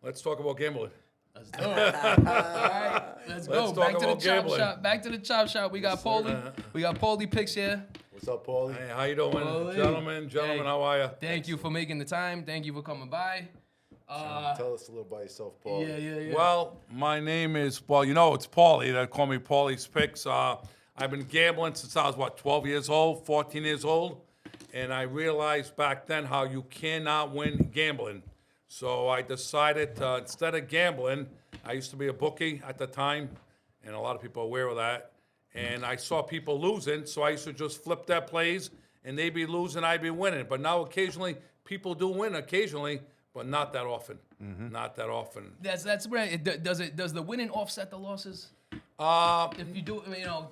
Let's talk about gambling. Let's do it. All right, let's go. talk Back to the about chop gambling. shop. Back to the chop shop. We got Pauly. We got Pauly Picks here. What's up, Pauly? Hey, how you doing, Pauly. gentlemen? Hey. How are you? Thank you for making the time. Thank you for coming by. Tell us a little about yourself, Pauly. Yeah. Well, my name is, it's Pauly. They call me Pauly's Picks. I've been gambling since I was, 12 years old, 14 years old. And I realized back then how you cannot win gambling. So I decided to, instead of gambling, I used to be a bookie at the time, and a lot of people are aware of that. And I saw people losing, so I used to just flip their plays, and they'd be losing, I'd be winning. But now occasionally, people do win occasionally, but not that often. Not that often. That's right. Does the winning offset the losses? If you do,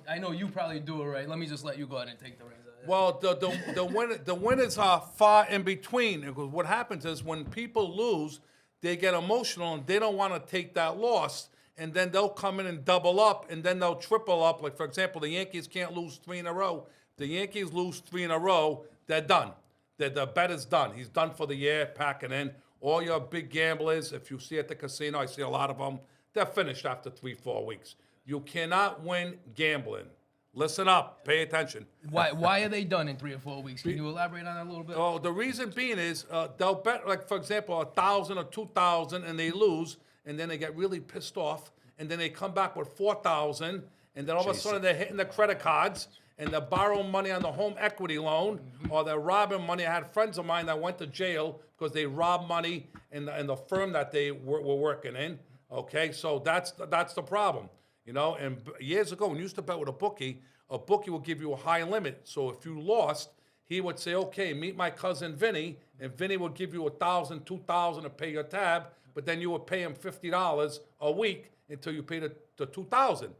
I know you probably do it right. Let me just let you go ahead and take the reins. Well, the winners are far in between. Because what happens is when people lose, they get emotional and they don't want to take that loss. And then they'll come in and double up, and then they'll triple up. Like, for example, the Yankees can't lose 3 in a row. If the Yankees lose 3 in a row, they're done. The bet is done. He's done for the year, packing in. All your big gamblers, if you see at the casino, I see a lot of them, they're finished after 3-4 weeks. You cannot win gambling. Listen up. Pay attention. Why are they done in 3 or 4 weeks? Can you elaborate on that a little bit? Oh, the reason being is they'll bet, like, for example, 1,000 or 2,000, and they lose, and then they get really pissed off, and then they come back with 4,000, and then all of a sudden they're hitting the credit cards, and they're borrowing money on the home equity loan, or they're robbing money. I had friends of mine that went to jail because they robbed money in the firm that they were working in. Okay, so that's the problem. And years ago, when you used to bet with a bookie would give you a high limit. So if you lost, he would say, okay, meet my cousin Vinny, and Vinny would give you 1,000, 2,000 to pay your tab, but then you would pay him $50 a week until you paid the 2,000.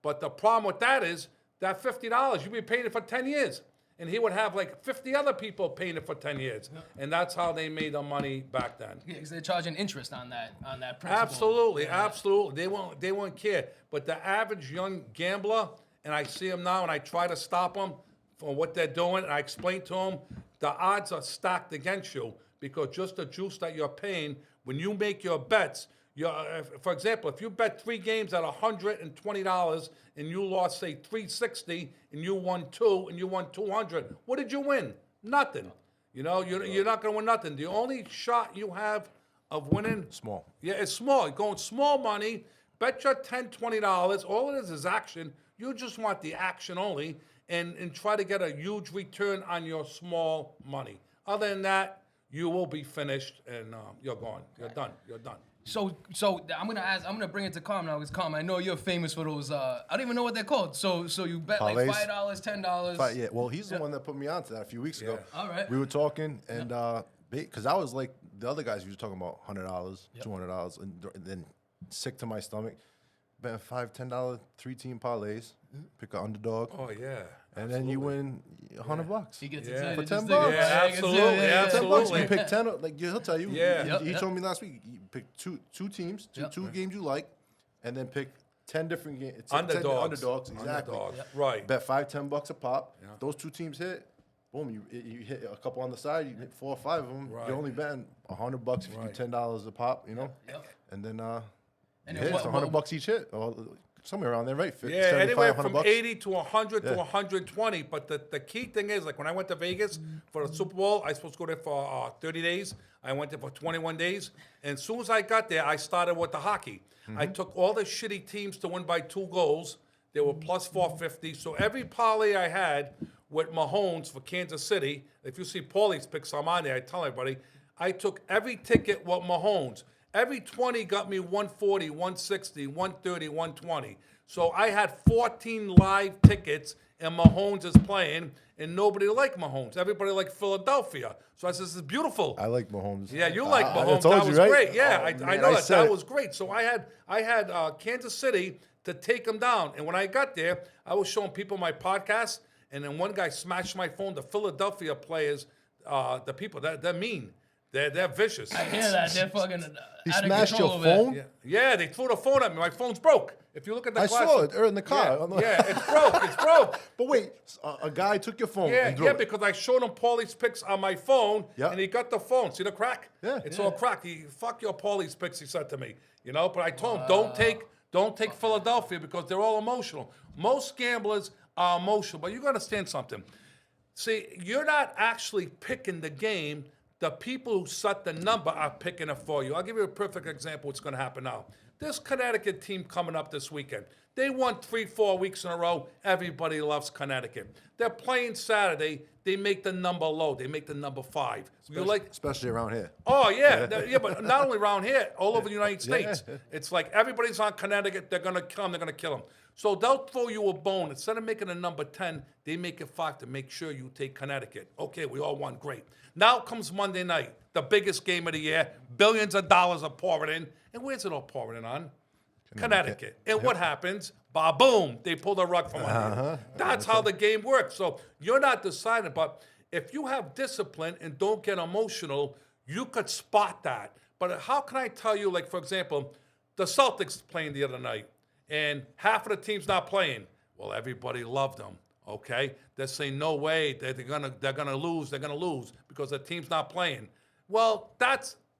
But the problem with that is that $50, you'd be paying it for 10 years. And he would have like 50 other people paying it for 10 years. And that's how they made the money back then. Yeah, because they're charging interest on that principal. Absolutely. They won't care. But the average young gambler, and I see them now, and I try to stop them from what they're doing, and I explain to them, the odds are stacked against you because just the juice that you're paying, when you make your bets, for example, if you bet 3 games at $120 and you lost, say, $360 and you won 2 and you won $200, what did you win? Nothing. You're not going to win nothing. The only shot you have of winning, Small. Yeah, it's small. You're going small money. Bet your $10, $20. All it is action. You just want the action only, and try to get a huge return on your small money. Other than that, you will be finished and you're gone. You're done. So I'm gonna bring it to Carm now, because Carm, I know you're famous for those. I don't even know what they're called. So you bet like Parlays? $5, $10. Yeah, well, he's the one that put me onto that a few weeks ago. All right. We were talking, and because I was like the other guys, you were talking about $100, $200, and then sick to my stomach. Bet $5, $10 3-team parlays, pick an underdog. Oh, yeah. And then you win $100. He gets Yeah. excited For just $10. thinking Yeah, about it. absolutely, absolutely. You pick 10, like he'll tell you. Yeah. He told me last week, you pick two teams, two games you like, and then pick 10 different games. Underdogs, exactly. Underdogs, right. Bet $5, $10 a pop. If those 2 teams hit, boom, you hit a couple on the side, you hit 4 or 5 of them. Right. You're only betting $100 if you do $10 a pop, Yep. And then And you then hit, it's $100 each hit. Or somewhere around there, right? Yeah, 75, anywhere $100 from bucks. 80 to 100 to 120. But the key thing is, like when I went to Vegas for the Super Bowl, I was supposed to go there for 30 days. I went there for 21 days. And as soon as I got there, I started with the hockey. I took all the shitty teams to win by 2 goals. They were plus 450. So every parlay I had with Mahomes for Kansas City, if you see Pauly's Picks, I'm on there, I tell everybody, I took every ticket with Mahomes. Every 20 got me 140, 160, 130, 120. So I had 14 live tickets, and Mahomes is playing, and nobody liked Mahomes. Everybody liked Philadelphia. So I said, this is beautiful. I like Mahomes. Yeah, you like I Mahomes. told That you, was right? great. Yeah, Oh, I man, know I that. said That it. was great. So I had Kansas City to take them down. And when I got there, I was showing people my podcast, and then one guy smashed my phone. The Philadelphia players, the people, they're mean. They're vicious. I hear that. They're fucking He out of smashed control your over there. phone? Yeah, they threw the phone at me. My phone's broke. If you look at the I glass, saw it in the car. Yeah, it's broke. It's broke. But wait, a guy took your phone Yeah, and threw yeah, it. because I showed him Pauly's Picks on my phone, Yeah. and he got the phone. See the crack? Yeah. It's all cracked. Fuck your Pauly's Picks, he said to me. You know, but I told him, don't take Philadelphia because they're all emotional. Most gamblers are emotional, but you got to understand something. See, you're not actually picking the game. The people who set the number are picking it for you. I'll give you a perfect example what's going to happen now. This Connecticut team coming up this weekend. They won 3-4 weeks in a row. Everybody loves Connecticut. They're playing Saturday. They make the number low. They make the number 5. Especially around here. Oh, yeah. Yeah, but not only around here, all over the United States. Yeah. It's like everybody's on Connecticut. They're going to kill them. They're going to kill them. So they'll throw you a bone. Instead of making a number 10, they make it 5 to make sure you take Connecticut. Okay, we all won. Great. Now comes Monday night, the biggest game of the year. Billions of dollars are pouring in. And where's it all pouring in on? Connecticut. And what happens? Boom, they pull the rug from under you. That's how the game works. So you're not deciding, but if you have discipline and don't get emotional, you could spot that. But how can I tell you, like, for example, the Celtics playing the other night, and half of the team's not playing. Well, everybody loved them, okay? They're saying, no way, they're gonna lose because the team's not playing. Well,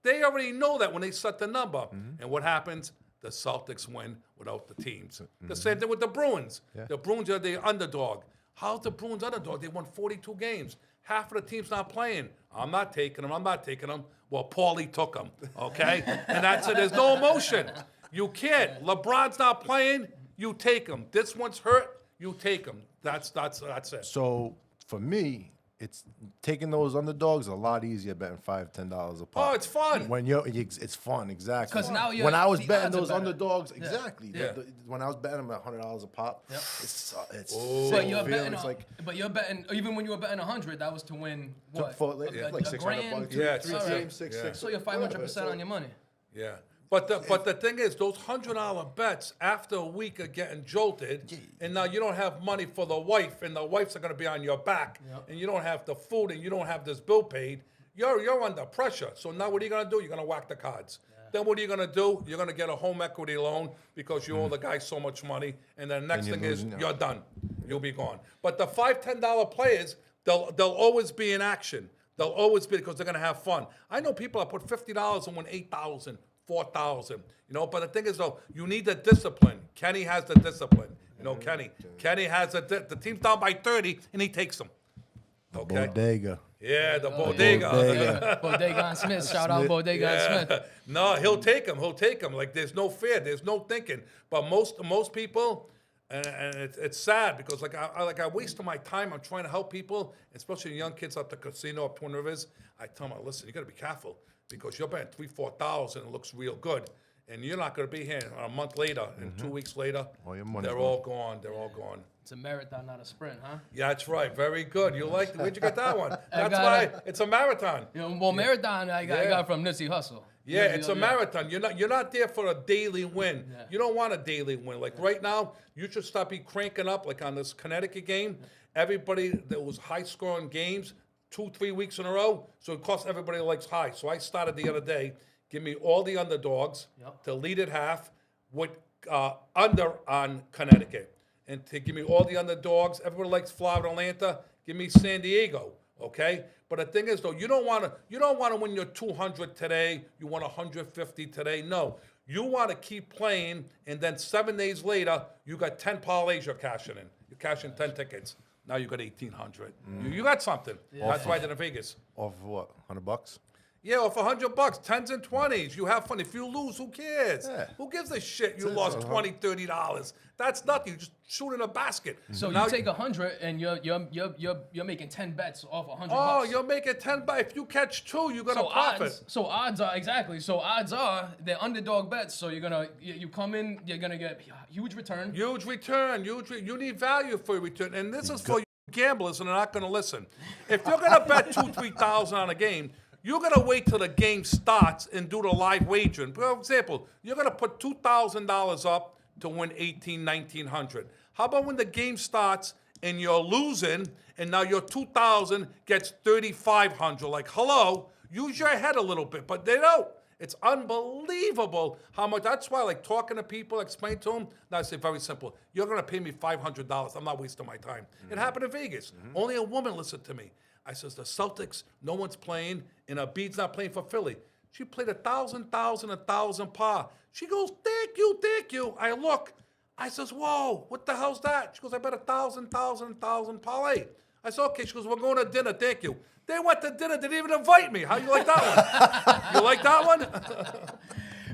they already know that when they set the number. And what happens? The Celtics win without the teams. The same thing with the Bruins. Yeah. The Bruins are the underdog. How's the Bruins underdog? They won 42 games. Half of the team's not playing. I'm not taking them. Well, Pauly took them, okay? And that's it. There's no emotion. You can't. LeBron's not playing, you take him. This one's hurt, you take him. That's it. So for me, it's taking those underdogs a lot easier betting $5-10 a pop. Oh, it's fun. It's fun, exactly. 'Cause now when I was the betting odds are those better. underdogs, exactly. Yeah. When I was betting them at $100 a pop, it's But you're feeling, betting. it's like But you're betting. Even when you were betting 100, that was to win what? like A $600. grand? Yeah, Three it's- teams, six. So you're 500% on your money. Yeah. But the thing is, those $100 bets after a week are getting jolted, and now you don't have money for the wife, and the wife's are going to be on your back, and you don't have the food, and you don't have this bill paid. You're under pressure. So now what are you going to do? You're going to whack the cards. Then what are you going to do? You're going to get a home equity loan because you owe the guy so much money, and then the next thing is you're done. You'll be gone. But the $5-10 players, they'll always be in action. They'll always be because they're going to have fun. I know people that put $50 and win $8,000. 4,000, but the thing is though, you need the discipline. Kenny has the discipline, Kenny has the team's down by 30 and he takes them. Okay. Bodega. Yeah, the bodega. Bodega and Smith. Shout out Bodega and Smith. No, he'll take them. Like there's no fear, there's no thinking. But most people, and it's sad because I waste my time. I'm trying to help people, especially young kids at the casino up Twin Rivers. I tell them, listen, you got to be careful. Because you're betting 3,000-4,000, it looks real good, and you're not going to be here a month later and 2 weeks later. All your money's they're all gone. They're all gone. It's a marathon, not a sprint, huh? Yeah, that's right. Very good. You like? Where'd you get that one? That's got why it. it's a marathon. Marathon I got from Nipsey Hussle. Yeah, it's a marathon. You're not there for a daily win. Yeah. You don't want a daily win. Like right now, you should stop cranking up. Like on this Connecticut game, everybody that was high scoring games. 2-3 weeks in a row, so it costs everybody likes high. So I started the other day, give me all the underdogs to lead at half with under on Connecticut. And to give me all the underdogs, everybody likes Florida, Atlanta, give me San Diego, okay? But the thing is though, you don't want to win your 200 today, you want 150 today. No. You want to keep playing, and then 7 days later, you got 10 parlays you're cashing in. You're cashing 10 tickets. Now you got 1,800. You got something. That's why I did in Vegas. Off of what? $100? Yeah, off $100, 10s and 20s. You have fun. If you lose, who cares? Yeah. Who gives a shit? You lost $20, $30. That's nothing. You just shoot in a basket. So now you take 100 and you're making 10 bets off 100. Oh, bucks. you're making 10 bucks. If you catch 2, you're gonna profit. Odds are exactly. So odds are they're underdog bets. So you come in, you're gonna get huge return. Huge return. You need value for your return, and this is for you gamblers, and they're not gonna listen. If you're gonna bet 2,000-3,000 on a game, you're going to wait till the game starts and do the live wagering. For example, you're going to put $2,000 up to win $1,900. How about when the game starts and you're losing and now your $2,000 gets $3,500? Like, hello, Use your head a little bit, but they don't. It's unbelievable how much. That's why, like, talking to people, explain to them. I say very simple. You're going to pay me $500. I'm not wasting my time. It happened in Vegas. Only a woman listened to me. I says, the Celtics, no one's playing, and Embiid's not playing for Philly. She played 1,000 par. She goes, thank you. I look. I says, whoa, what the hell's that? She goes, I bet 1,000 parlay. I said, okay. She goes, we're going to dinner, thank you. They went to dinner, didn't even invite me. How you like that one? You like that one?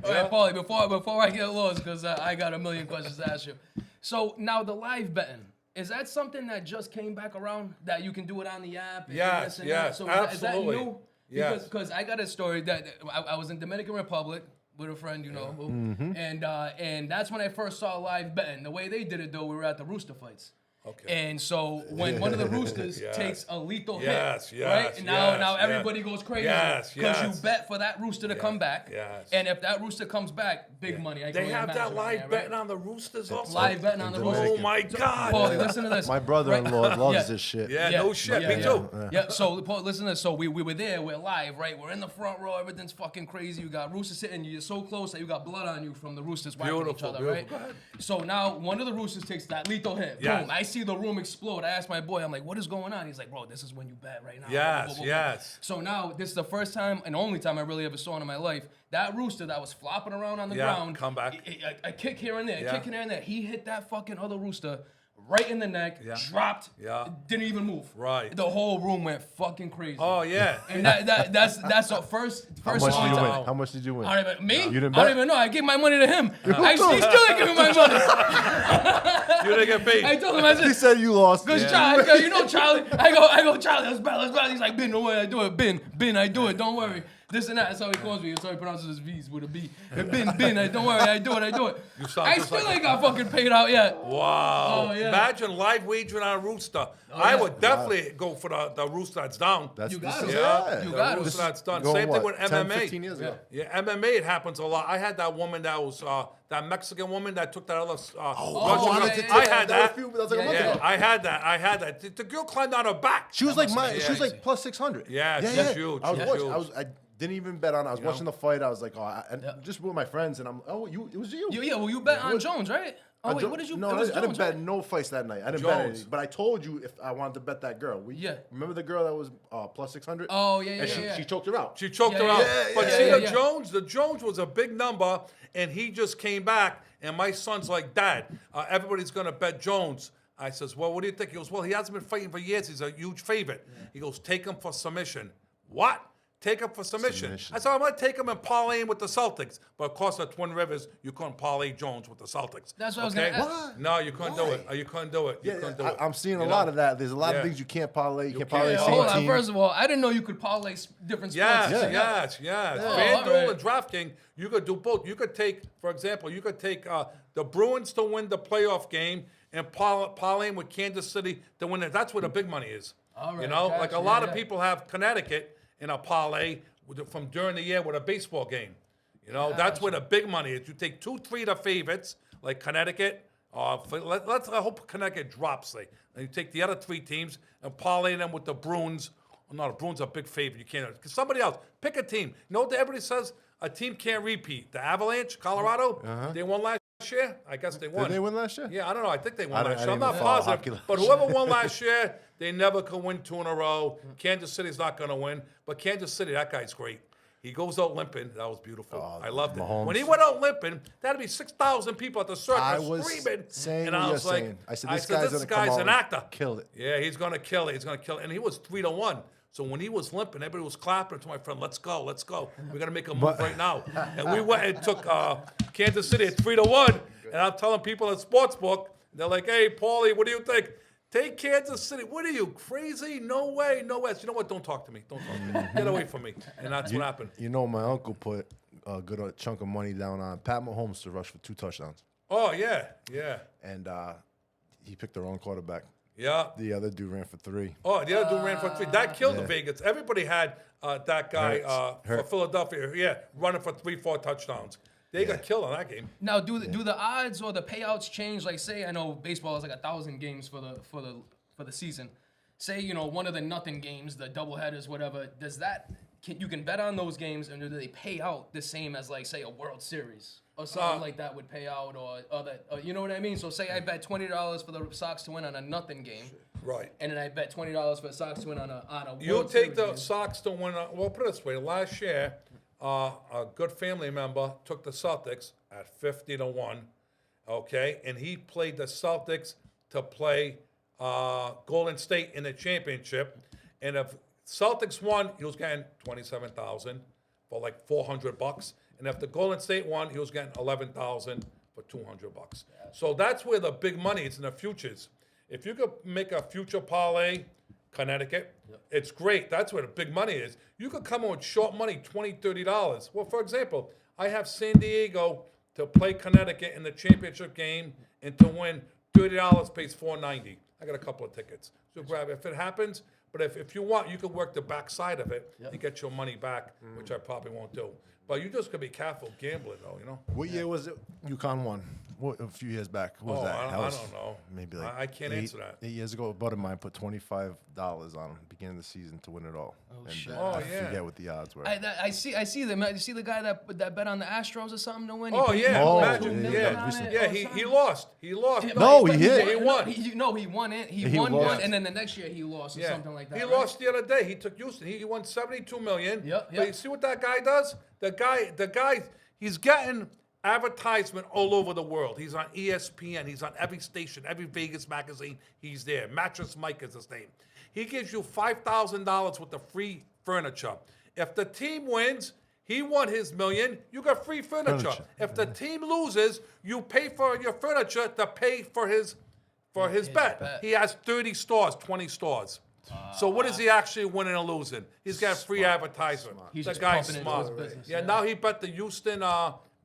All right, Pauly, before I get lost, because I got a million questions to ask you. So now the live betting, is that something that just came back around, that you can do it on the app? And Yes, this and yes, that? So absolutely. Is that new? Yes. Because I got a story that I was in Dominican Republic with a friend, and that's when I first saw live betting. The way they did it, though, we were at the Rooster fights. Okay. And so when one of the Roosters Yes. takes a lethal Yes, hit, yes, right? And now yes, everybody goes crazy yes, because yes. you bet for that rooster to come back. yes. And if that rooster comes back, big money. I can They only have that imagine, live right? betting on the Roosters also? Live betting on the rooster. Oh, my God. Pauly, listen to this. My brother-in-law Right? loves Yeah. this shit. Yeah, no shit. Yeah, Me too. Yeah, so Paul, listen to this. So we were there, we're live, right? We're in the front row, everything's fucking crazy. You got roosters sitting, you're so close that you got blood on you from the roosters whacking each Beautiful, other, beautiful. right? So now one of the roosters takes that lethal hit. Yes. Boom. I see the room explode. I ask my boy, I'm like, what is going on? He's like, bro, this is when you bet right now. Yes, yes. So now this is the first time and only time I really ever saw it in my life. That rooster that was flopping around on the Yeah, ground. come back. A kick here and there, Yeah. a kick here and there. He hit that fucking other rooster right in the neck, dropped, didn't even move. Right. The whole room went fucking crazy. Oh, yeah. And that's the first How much did you time. win? How much did you win? I don't even, me? You didn't I don't bet? even know. I gave my money to him. He still didn't give me my money. You didn't get paid. I told him, I He said, said you lost. because Charlie, you know Charlie. I go, Charlie, let's bet. He's like, Ben, don't worry, I do it. Ben, I do it. Don't worry. This and that. That's how he calls me. That's how he pronounces his V's with a B. Ben, don't worry, I do it. You sound I just still like ain't got fucking paid out yet. Wow. Oh, yeah. Imagine live wagering on a rooster. I would definitely go for the rooster that's down. That's You got this it. is- Yeah, You the got it. rooster that's done. Going Same thing what, with 10, MMA. 15 years ago. Yeah, MMA, it happens a lot. I had that woman that was, that Mexican woman that took that other Russian I girl. did too. I had That was that. a few- that was like a month Yeah, ago. I had that. The girl climbed on her back. She was like must have been she was crazy. like plus 600. Yeah, she's huge, I was she's watching. huge. I didn't even bet on. I was watching the fight. I was like, just with my friends, and it was you. Well, you bet on Jones, right? Oh, wait, what did you? No, it was I didn't Jones, bet right? no fights that night. I didn't bet Jones. anything. But I told you if I wanted to bet that girl. Remember the girl that was plus 600? Oh, yeah. And she choked her out. She choked Yeah, her out. yeah, But yeah, see, yeah. the Jones was a big number, and he just came back, and my son's like, Dad, everybody's going to bet Jones. I says, well, what do you think? He goes, well, he hasn't been fighting for years. He's a huge favorite. He goes, take him for submission. What? Take him for submission. I said, I'm going to take him and parlay him with the Celtics. But of course, at Twin Rivers, you couldn't parlay Jones with the Celtics. That's what I was gonna ask. What? No, you couldn't do Why? it. You couldn't do it. You couldn't do it. I'm seeing a You lot know? of that. There's a lot of Yeah. things you can't parlay. You can't can't. parlay Yeah, the Hold same on. team. First of all, I didn't know you could parlay different sports. Yes. all FanDuel right. and DraftKings, you could do both. You could take, for example, the Bruins to win the playoff game and parlay with Kansas City to win it. That's where the big money is. All right, You know, gotcha. like a lot Yeah, of yeah. people have Connecticut in a parlay from during the year with a baseball game. You know, that's where the big money is. You take 2-3 of the favorites, like Connecticut. I hope Connecticut drops, and you take the other 3 teams and parlay them with the Bruins. Oh, no, the Bruins are a big favorite. You can't. Somebody else. Pick a team. You know what everybody says? A team can't repeat. The Avalanche, Colorado, they won last year. I guess they won. Did they win last year? Yeah, I don't know. I think they won I last year. I'm didn't not even follow positive. hockey last But whoever won last year, they never could win 2 in a row. Kansas City's not going to win. But Kansas City, that guy's great. He goes out limping. That was beautiful. I loved it. Mahomes. When he went out limping, that'd be 6,000 people at the circus I was screaming. saying and what I you're was like, saying. I said, this guy's this gonna come guy's out an and actor. kill it. Yeah, he's going to kill it. He's going to kill it. And he was 3-1. So when he was limping, everybody was clapping to my friend, let's go. We're going to make a move right now. And we went and took Kansas City at 3-1. And I'm telling people at Sportsbook, they're like, hey, Pauly, what do you think? Take Kansas City. What are you, crazy? No way, no way. I said, you know what? Don't talk to me. Get away from me. And that's what happened. You know, my uncle put a good chunk of money down on Pat Mahomes to rush for 2 touchdowns. Oh, yeah. And he picked the wrong quarterback. Yeah. The other dude ran for 3. Oh, the other dude ran for 3. That killed the Vegas. Everybody had that guy for Hurts. Philadelphia. Yeah, running for 3-4 touchdowns. They got killed on that game. Now, do the odds or the payouts change? Like, say, I know baseball is like 1,000 games for the season. Say, one of the nothing games, the doubleheaders, whatever. Does that you can bet on those games, and do they pay out the same as like say a World Series or something like that would pay out, or you know what I mean? So say I bet $20 for the Sox to win on a nothing game, Right. and then I bet $20 for the Sox to win on a You'll World take Series the game. Sox to win. Well, put it this way: last year, a good family member took the Celtics at 50-1. Okay, and he played the Celtics to play Golden State in the championship. And if Celtics won, he was getting $27,000 for like $400. And if the Golden State won, he was getting $11,000 for $200. So that's where the big money is in the futures. If you could make a future parlay, Connecticut, it's great. That's where the big money is. You could come in with short money, $20, $30. Well, for example, I have San Diego to play Connecticut in the championship game, and to win $30 pays $4.90. I got a couple of tickets. So grab it if it happens. But if you want, you can work the backside of it and get your money back, which I probably won't do. But you just gotta be careful gambling, though. You know. What year was it? UConn won. What, a few years back. What was that? I That was don't know. Maybe like I can't answer that. 8 years ago, a buddy of mine put $25 on beginning of the season to win it all. Oh, and shit. I yeah. forget what the odds were. I see them. You see the guy that bet on the Astros or something to win? He Oh put- yeah, Oh, imagine, yeah, yeah, that was recent. yeah. He lost. He lost. No, but he hit. He won. He won it. He He won lost. one, and then the next year he lost or Yeah. something like that. He right? lost the other day. He took Houston. He won $72 million. Yep, But yep. you see what that guy does? The guy, he's getting advertisement all over the world. He's on ESPN. He's on every station, every Vegas magazine. He's there. Mattress Mike is his name. He gives you $5,000 worth of free furniture. If the team wins, he won his million. You got free furniture. If the team loses, you pay for your furniture to pay for his bet. bet. He has 30 stores, 20 stores. So what is he actually winning or losing? He's got free advertisement. He's The just guy's pumping into smart. his business, Yeah, yeah. now he bet the Houston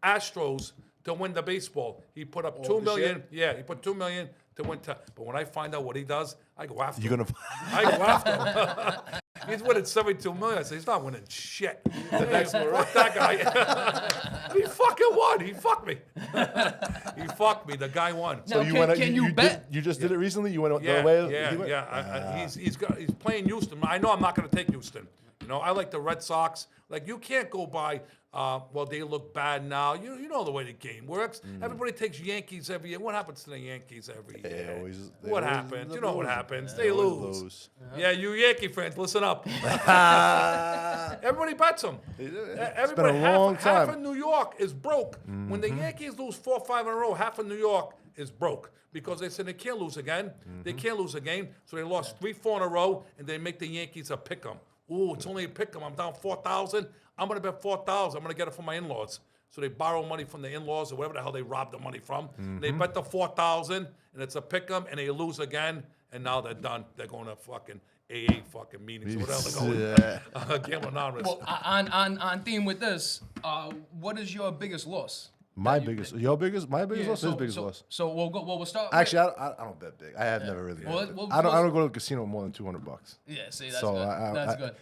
Astros to win the baseball. He put up $2 this million. Yeah, he put $2 million to win. But when I find out what he does, I go after You're him. gonna. I go after him. He's winning $72 million. I say, he's not winning shit. The next one, fuck that guy. He fucking won. He fucked me. He fucked me. The guy won. Now, you can- went. can you did- bet? You just did it recently. You went the Yeah, other way. yeah, he went? yeah. He's playing Houston. I know I'm not going to take Houston. You know, I like the Red Sox. Like, you can't go by, well, they look bad now. You know the way the game works. Everybody takes Yankees every year. What happens to the Yankees every year? They What always happens? lose. You know what happens. They They always lose. Yeah, you Yankee fans, listen up. Everybody bets them. It's been a long Half time. of New York is broke. When the Yankees lose 4 or 5 in a row, half of New York is broke because they said they can't lose again. They can't lose a game, so they lost 3, 4 in a row, and they make the Yankees a pick 'em. Ooh, it's only a pick 'em. I'm down 4,000. I'm gonna bet 4,000. I'm gonna get it from my in-laws. So they borrow money from the in-laws or whatever the hell they robbed the money from. They bet the 4,000, and it's a pick 'em, and they lose again, and now they're done. They're going to fucking AA fucking meetings or whatever they're going. Gambling Anonymous. Well, on theme with this, what is your biggest loss? My biggest loss. His biggest loss. So we'll start. Actually, I don't bet big. I have never really. Well, bet well, big. I don't well- go to the casino more than $200. yeah, see, that's So good. That's I- good.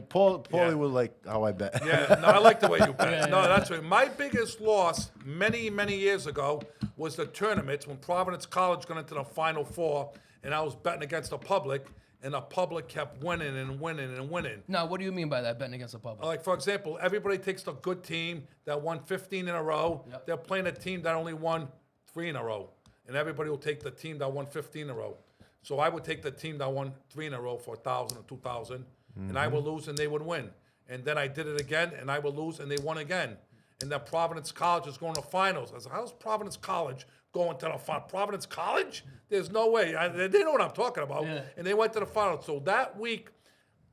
Paulie would like how I bet. Yeah, no, I like the way you bet. Yeah, No, yeah. that's right. My biggest loss many, many years ago was the tournaments when Providence College got into the Final Four, and I was betting against the public, and the public kept winning and winning and winning. Now, what do you mean by that, betting against the public? Like, for example, everybody takes the good team that won 15 in a row. Yep. They're playing a team that only won 3 in a row. And everybody will take the team that won 15 in a row. So I would take the team that won 3 in a row for 1,000 or 2,000. And I would lose and they would win. And then I did it again and I would lose and they won again. And then Providence College is going to finals. I said, how's Providence College going to the final? Providence College? There's no way. They know what I'm talking about. Yeah. And they went to the finals. So that week,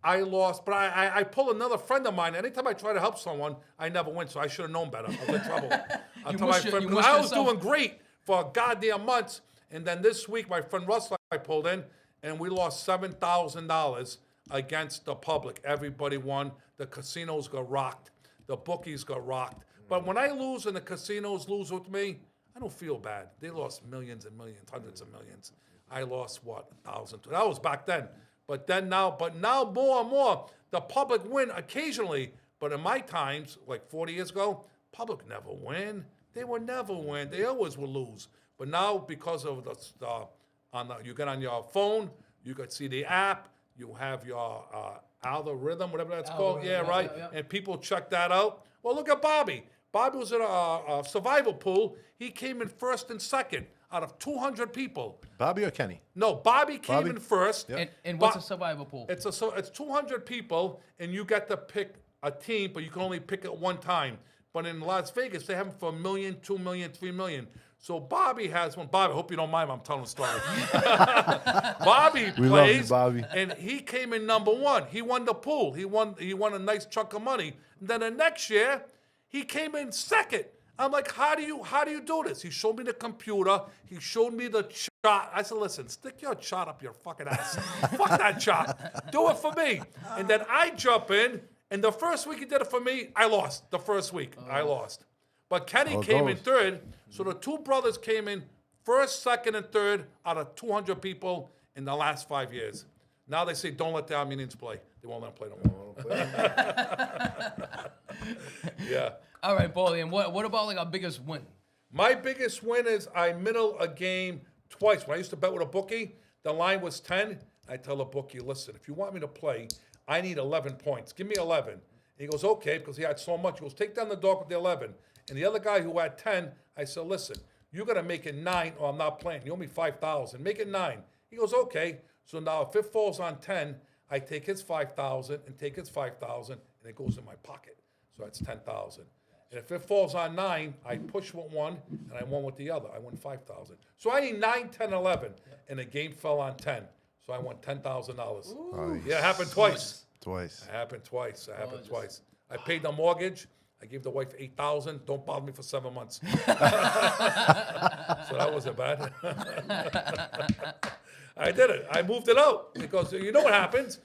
I lost, but I pulled another friend of mine. Anytime I try to help someone, I never win, so I should have known better. I was in trouble. I'll You tell my wished you- friend, you 'cause wished I was yourself- doing great for goddamn months, and then this week, my friend Russell, I pulled in, and we lost $7,000 against the public. Everybody won. The casinos got rocked. The bookies got rocked. But when I lose and the casinos lose with me, I don't feel bad. They lost millions and millions, hundreds of millions. I lost, what, 1,000? That was back then. But now more and more, the public win occasionally. But in my times, like 40 years ago, public never win. They would never win. They always will lose. But now, because of you get on your phone, you could see the app. You have your algorithm, whatever that's called. Yeah, Algorithm, right. yeah. And people check that out. Well, look at Bobby. Bobby was in a survival pool. He came in first and second out of 200 people. Bobby or Kenny? No, Bobby came in first. Yep. And what's a survival pool? It's 200 people, and you get to pick a team, but you can only pick it one time. But in Las Vegas, they have them for $1 million, $2 million, $3 million. So Bobby has one. Bobby, I hope you don't mind. I'm telling the story. Bobby We love you, plays, Bobby. and he came in number one. He won the pool. He won a nice chunk of money. And then the next year, he came in second. I'm like, how do you do this? He showed me the computer. He showed me the chart. I said, listen, stick your chart up your fucking ass. Fuck that chart. Do it for me. And then I jump in, and the first week he did it for me, I lost. The first week, I lost. But Kenny came in third. So the two brothers came in first, second, and third out of 200 people in the last 5 years. Now they say, don't let the Armenians play. They won't let them play no more. Yeah. All right, Paulie, and what about like our biggest win? My biggest win is I middle a game twice. When I used to bet with a bookie, the line was 10. I tell the bookie, listen, if you want me to play, I need 11 points. Give me 11. And he goes, okay, because he had so much. He goes, take down the dog with the 11. And the other guy who had 10, I said, listen, you got to make it 9 or I'm not playing. You owe me 5,000. Make it 9. He goes, okay. So now if it falls on 10, I take his 5,000 and take his 5,000, and it goes in my pocket. So that's 10,000. And if it falls on 9, I push with one, and I won with the other. I won 5,000. So I need 9, 10, 11, and the game fell on 10. So I won $10,000. Nice. Yeah, it happened twice. Twice. It happened twice. I paid the mortgage. I gave the wife $8,000. Don't bother me for 7 months. So that wasn't bad. I did it. I moved it out because you know what happens.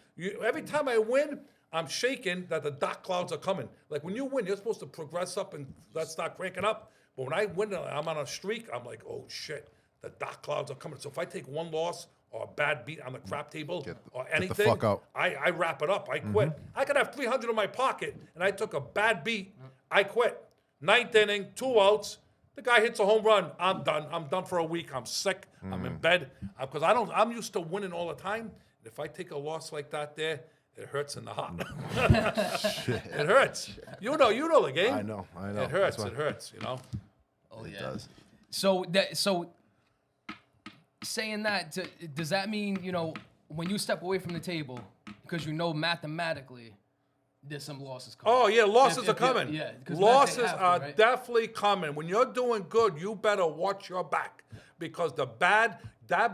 Every time I win, I'm shaking that the dark clouds are coming. Like when you win, you're supposed to progress up and let's start cranking up. But when I win, I'm on a streak. I'm like, oh shit, the dark clouds are coming. So if I take one loss or a bad beat on the crap table or anything, fuck out. I wrap it up. I quit. I could have 300 in my pocket, and I took a bad beat. I quit. 9th inning, 2 outs. The guy hits a home run. I'm done. I'm done for a week. I'm sick. I'm in bed because I'm used to winning all the time. And if I take a loss like that, there, it hurts in the heart. It hurts. You know the game. I know. It hurts. It hurts. You know. Oh It does. So saying that, does that mean, when you step away from the table, because mathematically there's some losses coming? Oh yeah, losses If- are if- coming. yeah, 'cause losses they have to, are right? definitely coming. When you're doing good, you better watch your back because that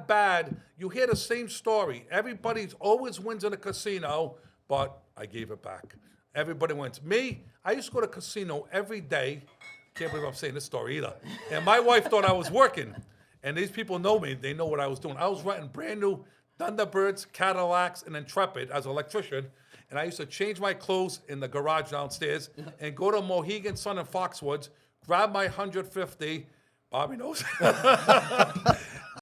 bad. You hear the same story. Everybody's always wins in a casino, but I gave it back. Everybody wins. Me, I used to go to casino every day. Can't believe I'm saying this story either. And my wife thought I was working. And these people know me. They know what I was doing. I was renting brand new Thunderbirds, Cadillacs, and Intrepid as an electrician. And I used to change my clothes in the garage downstairs and go to Mohegan Sun and Foxwoods, grab my 150, Bobby knows,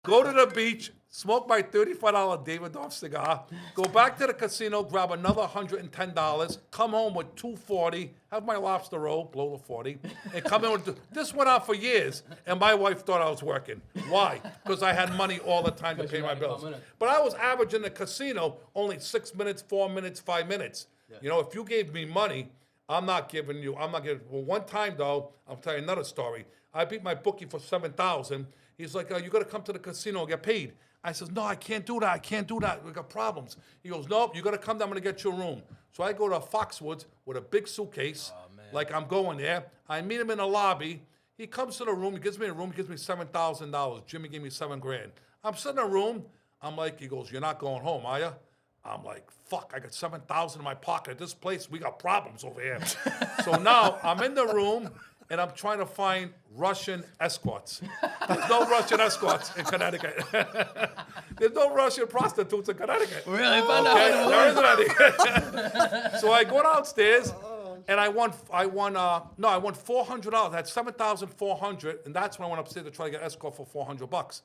go to the beach, smoke my $35 Davidoff cigar, go back to the casino, grab another $110, come home with $240, have my lobster roll, blow the 40, and come in with, this went on for years, and my wife thought I was working. Why? Because I had money all the time to pay my bills. But I was averaging the casino only 6 minutes, 4 minutes, 5 minutes. You know, if you gave me money, I'm not giving. Well, one time though, I'll tell you another story. I beat my bookie for $7,000. He's like, you got to come to the casino and get paid. I says, no, I can't do that. I can't do that. We got problems. He goes, nope, you got to come down. I'm going to get you a room. So I go to Foxwoods with a big suitcase, like I'm going there. I meet him in the lobby. He comes to the room. He gives me a room. He gives me $7,000. Jimmy gave me $7,000. I'm sitting in a room. I'm like, he goes, you're not going home, are you? I'm like, fuck, I got $7,000 in my pocket. At this place, we got problems over here. So now I'm in the room, and I'm trying to find Russian escorts. There's no Russian escorts in Connecticut. There's no Russian prostitutes in Connecticut. Really? Find Okay, out. there isn't any. So I go downstairs, and I won $400. I had $7,400, and that's when I went upstairs to try to get escort for $400.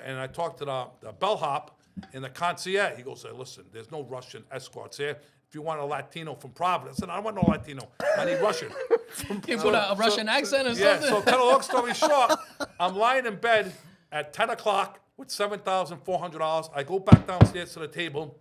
And I talked to the bellhop and the concierge. He goes, hey, listen, there's no Russian escorts here. If you want a Latino from Providence, I said, I don't want no Latino. I need Russian. You put a Russian accent or Yeah, something? so cut a long story short, I'm lying in bed at 10 o'clock with $7,400. I go back downstairs to the table.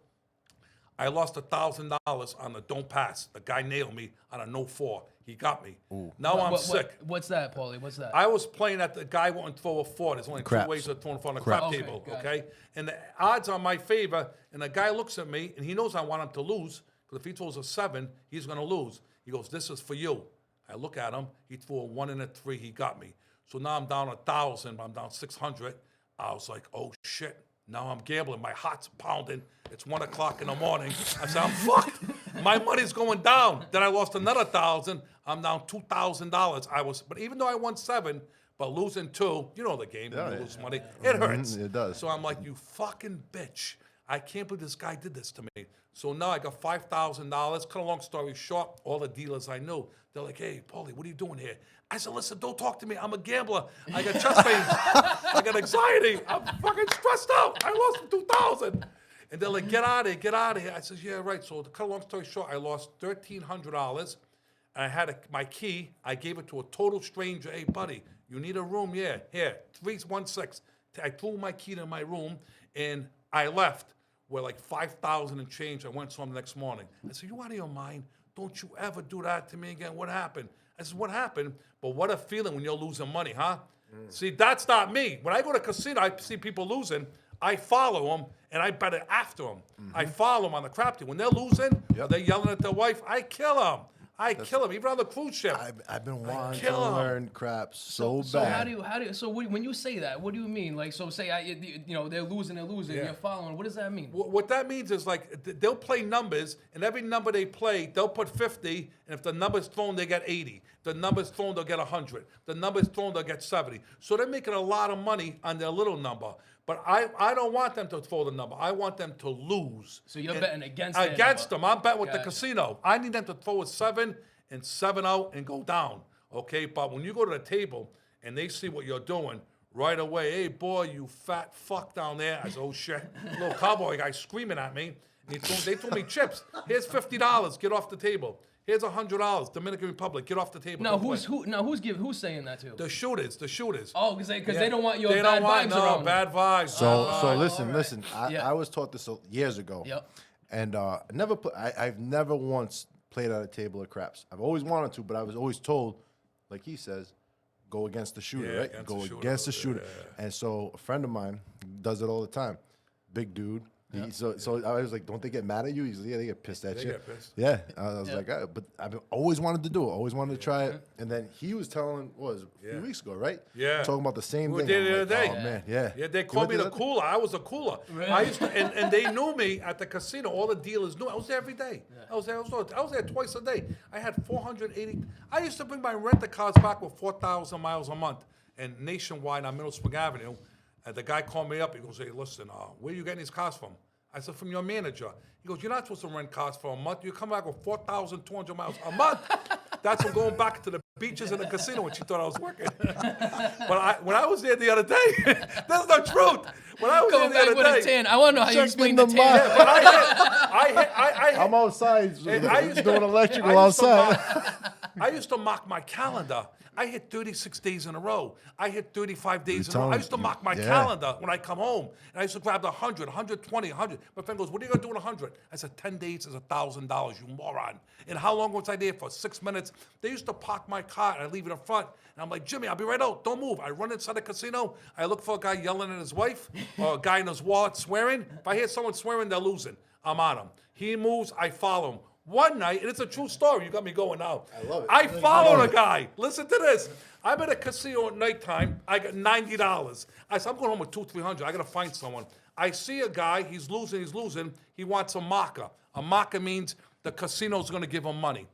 I lost $1,000 on the don't pass. The guy nailed me on a no 4. He got me. Now I'm sick. What's that, Paulie? What's that? I was playing at the guy wouldn't throw a 4. There's only Craps. 2 ways of throwing a 4 on the Craps. crap Okay, table, got okay? And the odds are my favor, and the guy looks at me, and he knows I want him to lose, because if he throws a 7, he's going to lose. He goes, this is for you. I look at him. He threw a 1 and a 3. He got me. So now I'm down 1,000, but I'm down 600. I was like, oh, shit. Now I'm gambling. My heart's pounding. It's 1 o'clock in the morning. I said, I'm fucked. My money's going down. Then I lost another 1,000. I'm down $2,000. But even though I won 7, but losing 2, you know the game when you lose money, it hurts. It does. So I'm like, you fucking bitch. I can't believe this guy did this to me. So now I got $5,000. Cut a long story short, all the dealers I knew, they're like, hey, Paulie, what are you doing here? I said, listen, don't talk to me. I'm a gambler. I got chest pains. I got anxiety. I'm fucking stressed out. I lost 2,000. And they're like, get out of here, get out of here. I said, yeah, right. So to cut a long story short, I lost $1,300. And I had my key. I gave it to a total stranger. Hey, buddy, you need a room? Yeah, here, 316. I threw my key to my room, and I left with like 5,000 and change. I went to him the next morning. I said, you out of your mind? Don't you ever do that to me again. What happened? I said, what happened? But what a feeling when you're losing money, huh? See, that's not me. When I go to casino, I see people losing. I follow them, and I bet it after them. I follow them on the crap team. When they're losing, or they're yelling at their wife, I kill them. I kill them, even on the cruise ship. I've been wanting to kill 'em. learn craps so So bad. how do you, so when you say that, what do you mean? Like, so say, they're losing, Yeah. you're following. What does that mean? What that means is like they'll play numbers, and every number they play, they'll put 50, and if the number's thrown, they get 80. The number's thrown, they'll get 100. The number's thrown, they'll get 70. So they're making a lot of money on their little number. But I don't want them to throw the number. I want them to lose. So you're betting against their Against number. them. I'm betting with the Gotcha. casino. I need them to throw a 7 and 7 out and go down. Okay? But when you go to the table and they see what you're doing, right away, hey, boy, you fat fuck down there. I said, oh, shit. Little cowboy guy screaming at me. And they threw me chips. Here's $50. Get off the table. Here's $100. Dominican Republic. Get off the table. Now Don't play. who's saying that too? The shooters. Oh, because Yeah. they don't want your They bad don't want vibes around. bad vibes. So listen. Yeah. I was taught this years ago. Yep. And I've never once played at a table of craps. I've always wanted to, but I was always told, like he says, go against the shooter, Yeah, right? against Go the shooter. against the shooter. And so a friend of mine does it all the time. Big dude. So I was like, don't they get mad at you? He's like, yeah, they get pissed at They you. get pissed. Yeah. I was like, but I've always wanted to do it. Always wanted to try it. And then he was telling, what was it, a few weeks ago, right? Yeah. Talking about the same We thing. did it I'm the like, other day. oh, man, yeah. Yeah, they You called me went the to cooler. I was a cooler. I used to, and they knew me at the casino. All the dealers knew. I was there every day. I was there twice a day. I had 480. I used to bring my rent-a-cars back with 4,000 miles a month. And nationwide on Middle Spring Avenue, and the guy called me up. He goes, hey, listen, where are you getting these cars from? I said, from your manager. He goes, you're not supposed to rent cars for a month. You come back with 4,200 miles a month. That's from going back to the beaches and the casino when she thought I was working. But when I was there the other day, that's the truth. When I was Coming there back the with other a day, 10. I want to know how you Check explain in the the 10. mind. but I hit. I'm outside I used to- doing electrical I used to outside. I used to mock my calendar. I hit 36 days in a row. I hit 35 days in a row. telling I used to you, mock my yeah. calendar when I come home. And I used to grab the 100, 120, 100. My friend goes, what are you going to do in 100? I said, 10 days is $1,000, you moron. And how long was I there for? 6 minutes. They used to park my car, and I leave it in front. And I'm like, Jimmy, I'll be right out. Don't move. I run inside the casino. I look for a guy yelling at his wife or a guy in his wallet swearing. If I hear someone swearing, they're losing. I'm on him. He moves, I follow him. One night, and it's a true story. You got me going now. I love it. I followed a guy. Listen to this. I'm at a casino at nighttime. I got $90. I said, I'm going home with $200-300. I got to find someone. I see a guy. He's losing. He wants a marker. A marker means the casino's going to give him money.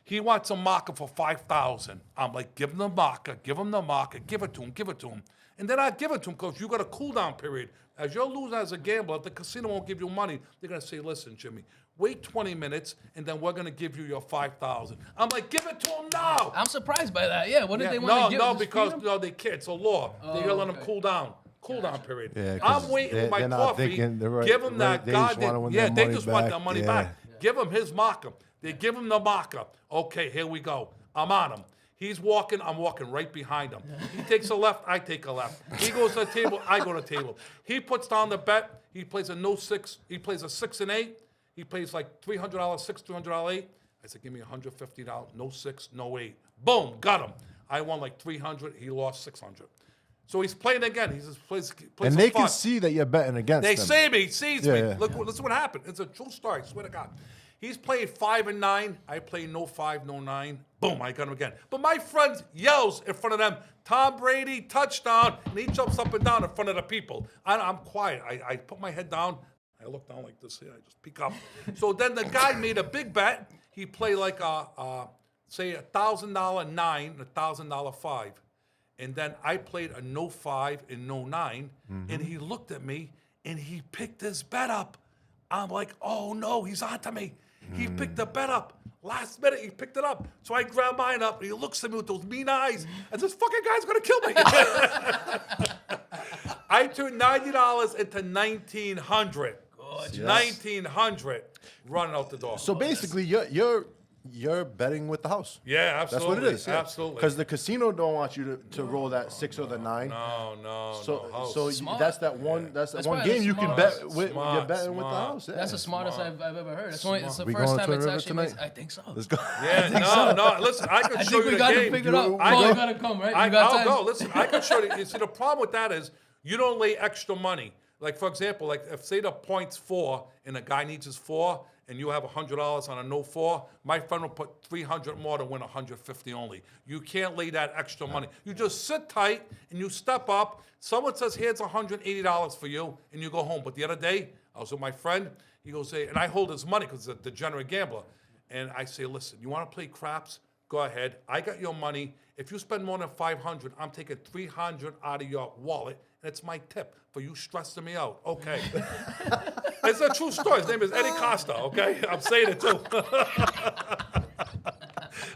He wants a marker for $5,000. I'm like, give him the marker. Give him the marker. Give it to him. And then I give it to him because you got a cool down period. As you're losing as a gambler, if the casino won't give you money, they're going to say, listen, Jimmy, wait 20 minutes, and then we're going to give you your $5,000. I'm like, give it to him now. I'm surprised by that. Yeah, what did they want to give? No, Just because freedom? they can't. It's a law. They're going to let them cool down. Cool down period. Yeah, 'cause I'm waiting with my they're not coffee. thinking the right- Give him that they just wanna goddamn. win Yeah, their they money just want back. their money Yeah. back. Give him his marker. They give him the marker. Okay, here we go. I'm on him. He's walking. I'm walking right behind him. He takes a left. I take a left. He goes to the table. I go to the table. He puts down the bet. He plays a no 6. He plays a 6 and 8. He plays like $300, 6, $300, 8. I said, give me $150, no 6, no 8. Boom, got him. I won like 300. He lost 600. So he's playing again. He just plays And for they fun. can see that you're betting against They them. see me, sees Yeah, me. yeah. Look, listen what happened. It's a true story. I swear to God. He's played 5 and 9. I play no 5, no 9. Boom, I got him again. But my friend yells in front of them, Tom Brady, touchdown, and he jumps up and down in front of the people. I'm quiet. I put my head down. I look down like this here. I just peek up. So then the guy made a big bet. He played like say $1,000 9, $1,000 5. And then I played a no 5 and no 9. And he looked at me and he picked his bet up. I'm like, oh no, he's onto me. He picked the bet up. Last minute, he picked it up. So I grab mine up and he looks at me with those mean eyes. And this fucking guy's gonna kill me. I turned $90 into $1,900. Gorgeous. $1,900 running out the door. So basically, you're betting with the house. Yeah, That's absolutely. what it is. Yeah. Absolutely. Because the casino don't want you to roll that 6 or the 9. No. So house. Smart. that's that one. That's that That's one probably game you can smart. bet with. Smart, You're betting with the smart. house. Yeah. That's the smartest I've ever heard. It's the We first going time to it's the river actually makes, tonight? I think so. Let's go. Yeah, no. Listen, I could I show think you we the got to game. figure it out. We Paul, go. you got to come, right? You got I'll time? go. Listen, I could show you. You see, the problem with that is you don't lay extra money. Like, for example, like if say the point's 4 and the guy needs his 4 and you have $100 on a no 4, my friend will put 300 more to win 150 only. You can't lay that extra money. You just sit tight and you step up. Someone says, here's $180 for you, and you go home. But the other day, I was with my friend. He goes, hey, and I hold his money because he's a degenerate gambler. And I say, listen, you want to play craps? Go ahead. I got your money. If you spend more than $500, I'm taking $300 out of your wallet, and it's my tip for you stressing me out. Okay. It's a true story. His name is Eddie Costa, okay? I'm saying it too.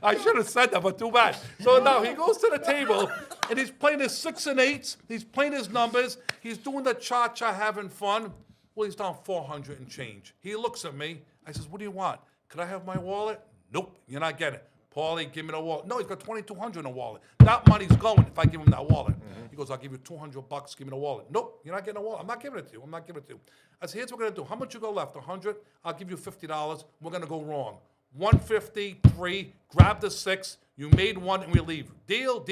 I should have said that, but too bad. So now he goes to the table, and he's playing his 6 and 8s. He's playing his numbers. He's doing the cha-cha, having fun. Well, he's down 400 and change. He looks at me. I says, what do you want? Could I have my wallet? Nope, you're not getting it. Paulie, give me the wallet. No, he's got $2,200 in the wallet. That money's going if I give him that wallet. He goes, I'll give you $200. Give me the wallet. Nope, you're not getting a wallet. I'm not giving it to you. I'm not giving it to you. I said, here's what we're gonna do. How much you got left? 100. I'll give you $50. We're gonna go wrong. 150, 3. Grab the 6. You made 1, and we leave. Deal.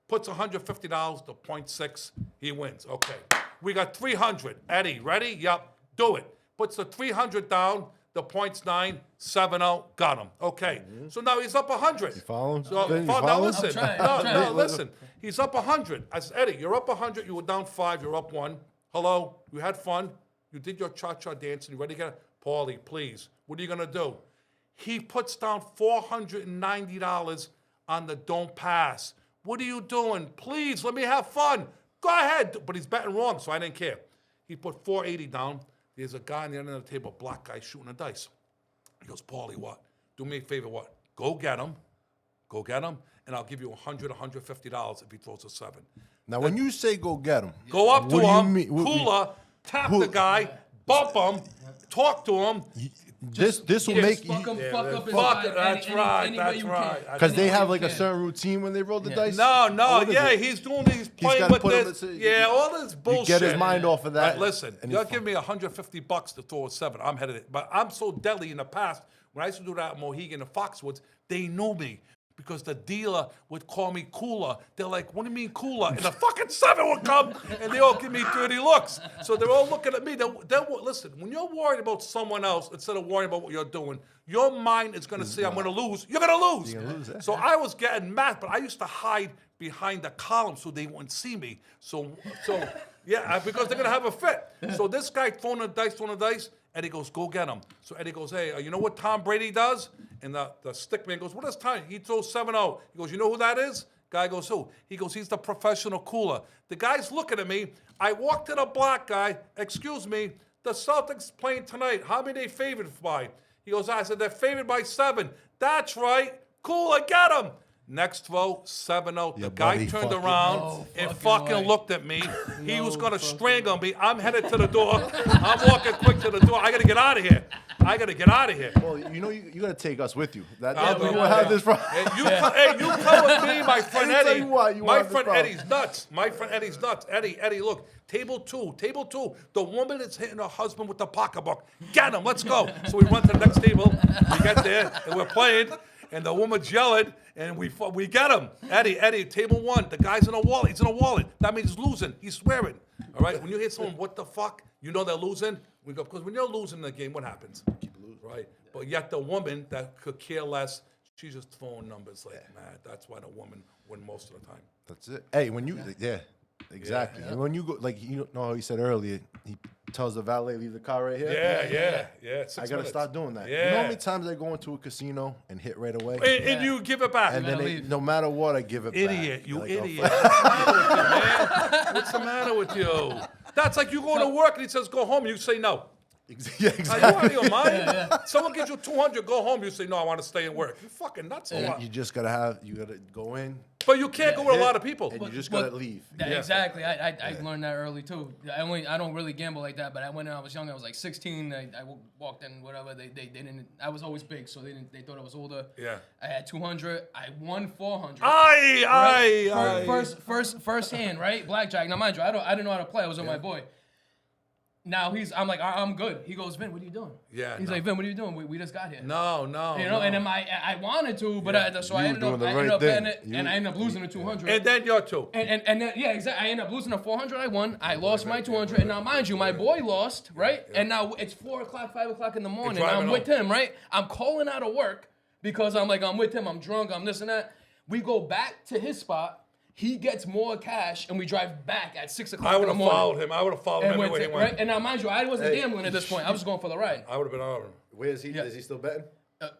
Puts $150 to 0.6. He wins. Okay. We got 300. Eddie, ready? Yep. Do it. Puts the 300 down. The point's 9, 7-0, got him. Okay, so now he's up 100. You following? So, Ben, you now following? listen. I'm trying. No, listen. He's up 100. I said, Eddie, you're up 100. You were down 5. You're up 1. Hello. You had fun. You did your cha-cha dance, and you ready to get it? Paulie, please. What are you gonna do? He puts down $490 on the don't pass. What are you doing? Please, let me have fun. Go ahead. But he's betting wrong, so I didn't care. He put $480 down. There's a guy on the end of the table, a black guy, shooting a dice. He goes, Paulie, what? Do me a favor, what? Go get him, and I'll give you $100, $150 if he throws a 7. Now, when you say go get him, Go up to what do you him, mean? cooler, tap the guy, bump him, talk to him. This will Yeah, make fuck up his Fuck vibe it, that's any right, way that's you right. can. because they Any way have you like a can. certain routine when they roll the dice. No, What is yeah, it? he's playing gotta with put him this. in- Yeah, all this bullshit. get his mind off of that, Right, listen, and you'll he's give me $150 to throw a 7. I'm headed it. But I'm so deadly in the past, when I used to do that at Mohegan and Foxwoods, they knew me. Because the dealer would call me cooler. They're like, what do you mean cooler? And the fucking 7 would come, and they all give me dirty looks. So they're all looking at me. Listen, when you're worried about someone else, instead of worrying about what you're doing, your mind is going to say, I'm going to lose. You're going to lose. You're gonna lose, yeah. So I was getting mad, but I used to hide behind the column so they wouldn't see me. So yeah, because they're going to have a fit. So this guy throwing the dice, Eddie goes, go get him. So Eddie goes, hey, you know what Tom Brady does? And the stick man goes, what does Tom? He throws 7-0. He goes, you know who that is? Guy goes, who? He goes, he's the professional cooler. The guy's looking at me. I walk to the black guy. Excuse me, the Celtics playing tonight. How many they favored by? He goes, I said, they're favored by 7. That's right. Cooler, get him. Next throw, 7-0. The Your guy buddy turned fucking- around No and fucking fucking way. looked at me. He was going to strangle me. I'm headed to the door. I'm walking quick to the door. I got to get out of here. I got to get out of here. Well, you know, you got to take us with you. That, I'll we do will it. have this problem. Hey, you come with me, my friend Let me tell Eddie. you what, you My want this friend problem. Eddie's nuts. My friend Eddie's nuts. Eddie, look. Table two. The woman that's hitting her husband with the pocketbook. Get him. Let's go. So we run to the next table. We get there, and we're playing. And the woman's yelling, and we get him. Eddie, table 1. The guy's in a wallet. He's in a wallet. That means he's losing. He's swearing. All right? When you hit someone, what the fuck? You know they're losing? We go, because when you're losing the game, what happens? Keep losing. Right? But yet the woman that could care less, she's just throwing numbers like mad. That's why the woman win most of the time. That's it. Hey, when you, exactly. And when you go, like, you know how he said earlier, he tells the valet, leave the car right here. Yeah. 6 I got to minutes. stop doing that. Yeah. You know how many times I go into a casino and hit right away? And you give it back. And then gotta leave. no matter what, I give it Idiot, back. you Like, idiot. What's the matter with you? That's like you going to work and he says, go home, and you say no. Yeah, Are exactly. you out of your mind? Someone gives you 200, go home, you say, no, I want to stay and work. You fucking nuts or what? You just gotta go in. But you can't go with a lot of people. And you just But- gotta leave. That- Yeah. Exactly. I learned that early too. I don't really gamble like that, but when I was young, I was like 16. I walked in, whatever. They didn't. I was always big, so they thought I was older. Yeah. I had 200. I won 400. Aye. First hand, right? Blackjack. Now mind you, I didn't know how to play. I was with my boy. Now I'm like, I'm good. He goes, Vin, what are you doing? Yeah, He's no. like, Vin, what are you doing? We just got here. No. You know, and then I wanted to, but so I You ended were up doing the right betting thing. it, and I ended up losing the 200. And then you're two. And then, yeah, exactly. I ended up losing the 400 I won. I lost my 200. And now, mind you, my boy lost, right? And now it's 4 o'clock, 5 o'clock in the morning. And driving I'm with him, right? I'm calling out of work because I'm with him. I'm drunk. I'm this and that. We go back to his spot. He gets more cash, and we drive back at 6 o'clock I in would the have morning. followed him. I would have followed him And, anywhere he right? went. And now, mind you, I wasn't Hey, gambling at this point. I was just going for the ride. I would have been out of him. Where is he? Is he still betting?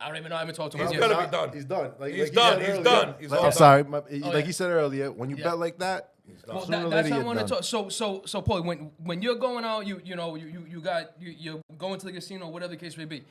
I don't even know. I haven't talked to him. He's yet. gonna be done. He's done. Like He's he done. said He's earlier. done. He's Like, all I'm done. sorry. yeah. Like he said earlier, when you bet like that, Well, sooner or that's later how I you're want to done. talk. So, Paul, when you're going out, you're going to the casino, whatever the case may be.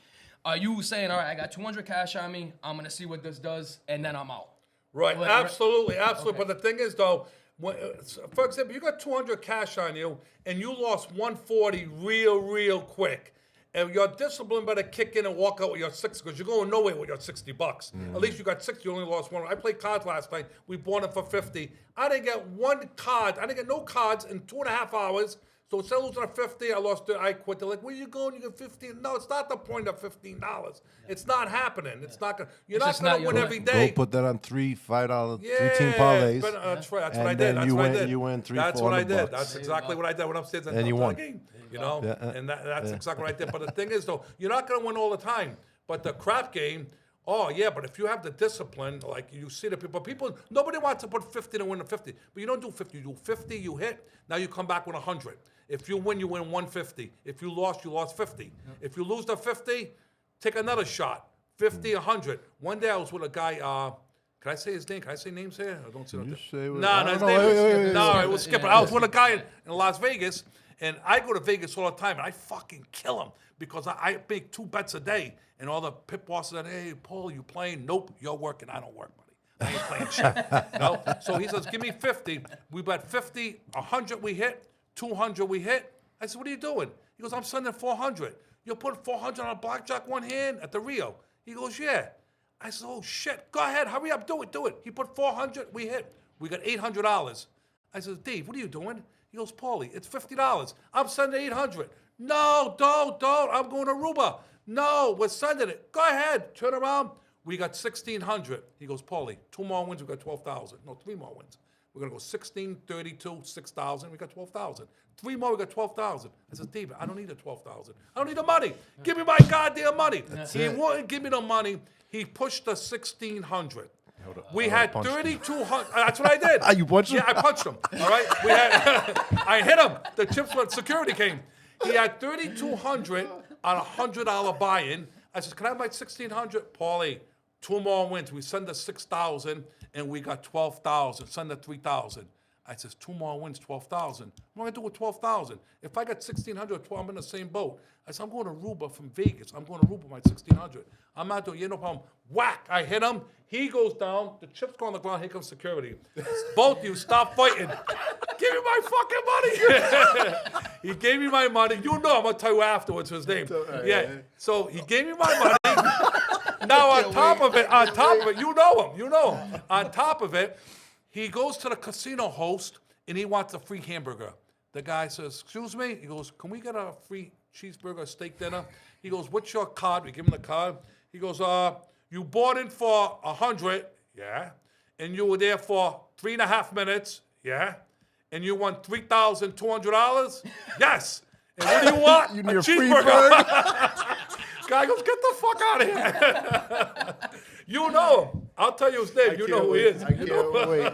Are you saying, all right, I got 200 cash on me, I'm gonna see what this does, and then I'm out? Right, Right, absolutely. Okay. But the thing is, though, for example, you got 200 cash on you, and you lost 140 real quick. And your discipline better kick in and walk out with your 60, because you're going nowhere with your $60. At least you got 60, you only lost one. I played cards last night. We bought it for 50. I didn't get one card. I didn't get no cards in 2.5 hours. So instead of losing a 50, I quit. They're like, where you going? You get 15. No, it's not the point of $15. It's not happening. It's not gonna. You're It's not just gonna not win your every way. day. go put that on $3, $5, Yeah, 3-team parlays. but, that's right. That's And what I did. then That's you what I win- did. you win $300, That's what I did. $400. That's exactly what I did. Went upstairs and And you took the won. game. You know, Yeah, and that's exactly what I did. But the thing is, though, you're not going to win all the time. But the crap game. Oh yeah, but if you have the discipline, like you see the people, nobody wants to put 50 to win the 50. But you don't do 50. You do 50, you hit. Now you come back with 100. If you win 150. If you lost 50. If you lose the 50, take another shot. 50, 100. One day I was with a guy. Can I say his name? Can I say names here? I don't see nothing. say what- No, I his don't name know. is Wait. no, it was Skipper. I was with a guy in Las Vegas, and I go to Vegas all the time, and I fucking kill him because I make 2 bets a day, and all the pit bosses said, "Hey, Paul, you playing? Nope, you're working. I don't work, buddy. I ain't playing shit." No. So he says, "Give me 50." We bet 50, 100 we hit, 200 we hit. I said, "What are you doing?" He goes, "I'm sending 400. You'll put 400 on a blackjack one hand at the Rio." He goes, "Yeah." I said, "Oh shit, go ahead, hurry up, do it. He put 400, we hit. We got $800. I said, "Dave, what are you doing?" He goes, "Paulie, it's $50. I'm sending 800. No, don't. I'm going to Aruba. No, we're sending it. Go ahead, turn around. We got 1,600. He goes, "Paulie, 2 more wins, we got 12,000. No, 3 more wins. We're going to go 16, 32, 6,000. We got 12,000. 3 more, we got 12,000. I said, "David, I don't need the 12,000. I don't need the money. Give me my goddamn money." He wouldn't give me the money. He pushed the 1,600. We had punched him. 3,200. That's what I did. You punched him? Yeah, I punched him. All right. I hit him. The chips went. Security came. He had 3,200 on a $100 buy-in. I said, "Can I have my 1,600?" "Paulie, 2 more wins. We send the 6,000 and we got 12,000. Send the 3,000. I says, 2 more wins, 12,000. What am I going to do with 12,000? If I got 1,600 or 12, I'm in the same boat. I said, I'm going to Aruba from Vegas. I'm going to Aruba my 1,600. I'm not doing, no problem. Whack, I hit him. He goes down. The chips go on the ground. Here comes security. Both of you, stop fighting. Give me my fucking money. He gave me my money. You know, I'm going to tell you afterwards his name. Yeah. So he gave me my money. Now on top of it, you know him. On top of it, he goes to the casino host and he wants a free hamburger. The guy says, excuse me? He goes, can we get a free cheeseburger, steak dinner? He goes, what's your card? We give him the card. He goes, you bought in for 100, yeah. And you were there for 3.5 minutes, yeah. And you won $3,200, yes. And what do you want? You a need a free cheeseburger. Guy goes, get the fuck out of here. You know him. I'll tell you his name. You know who he is. I can't wait.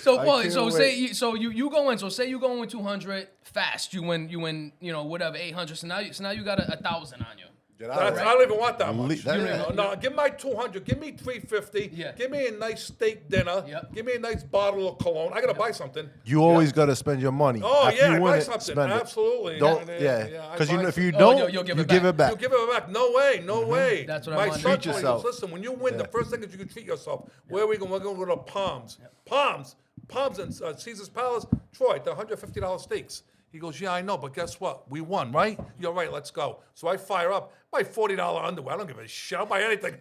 So I Pauly, can't so wait. say you go in. So say you go in 200 fast. You win. Whatever 800. So now you got 1,000 on you. Get out That's, of I don't even want that much. that- No, give me my 200. Give me 350. Yeah. Give me a nice steak dinner. Yep. Give me a nice bottle of cologne. I gotta buy something. You always got to spend your money. Oh After yeah, you win buy it, something. spend it. Absolutely. Don't, I because buy if you something. don't, you'll give you it give back. it back. You give it back. No way. No way. That's what I My wanted. son Treat told me, yourself. listen, when you win, the first thing is you can treat yourself. Where are we going? We're going to go to Palms. Palms in Caesar's Palace. Troy, the $150 steaks. He goes, yeah, I know, but guess what? We won, right? You're right, let's go. So I fire up, buy $40 underwear. I don't give a shit. I'll buy anything.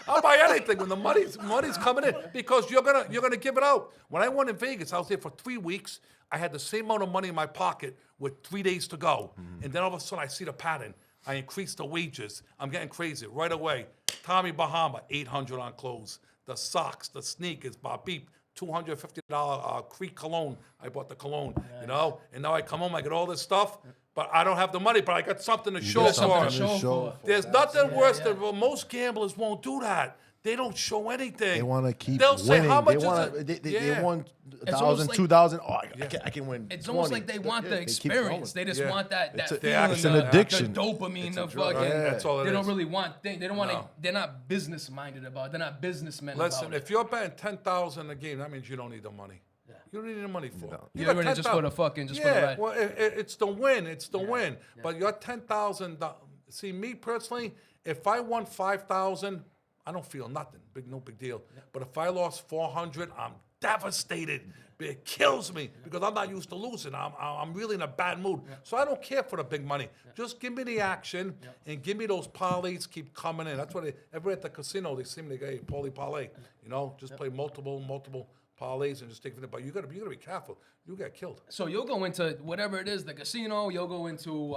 I'll buy anything when the money's coming in because you're gonna give it out. When I won in Vegas, I was there for 3 weeks. I had the same amount of money in my pocket with 3 days to go. And then all of a sudden I see the pattern. I increased the wages. I'm getting crazy right away. Tommy Bahama, $800 on clothes. The socks, the sneakers, Bob Beep, $250 Creek cologne. I bought the cologne, and now I come home, I get all this stuff, but I don't have the money, but I got something to show got something for to it. show for. There's nothing worse than most gamblers won't do that. They don't show anything. They want to keep They'll say, winning. how much they is want it? they want almost 1,000, like- 2,000. Oh, I can win. It's 20. almost like they want the They keep experience. going. They just want that It's a- feeling. it's an the addiction. The dopamine, It's the a drug. fucking. Yeah. That's all it They is. don't really want. They don't want to. No. They're not business minded about it. They're not businessmen Listen, about it. if you're betting 10,000 a game, that means you don't need the money. You don't need the money for it. You're got in it just for 10,000. the fucking, just for the ride. Well, it's the win. It's the win. But your 10,000. See, me personally, if I won 5,000, I don't feel nothing. No big deal. But if I lost 400, I'm devastated. It kills me because I'm not used to losing. I'm really in a bad mood. So I don't care for the big money. Just give me the action and give me those parlays. Keep coming in. That's what everybody at the casino, they seem to get, hey, Pauly parlay. Just play multiple parlays and just take it. But you gotta be careful. You get killed. So you'll go into whatever it is, the casino. You'll go into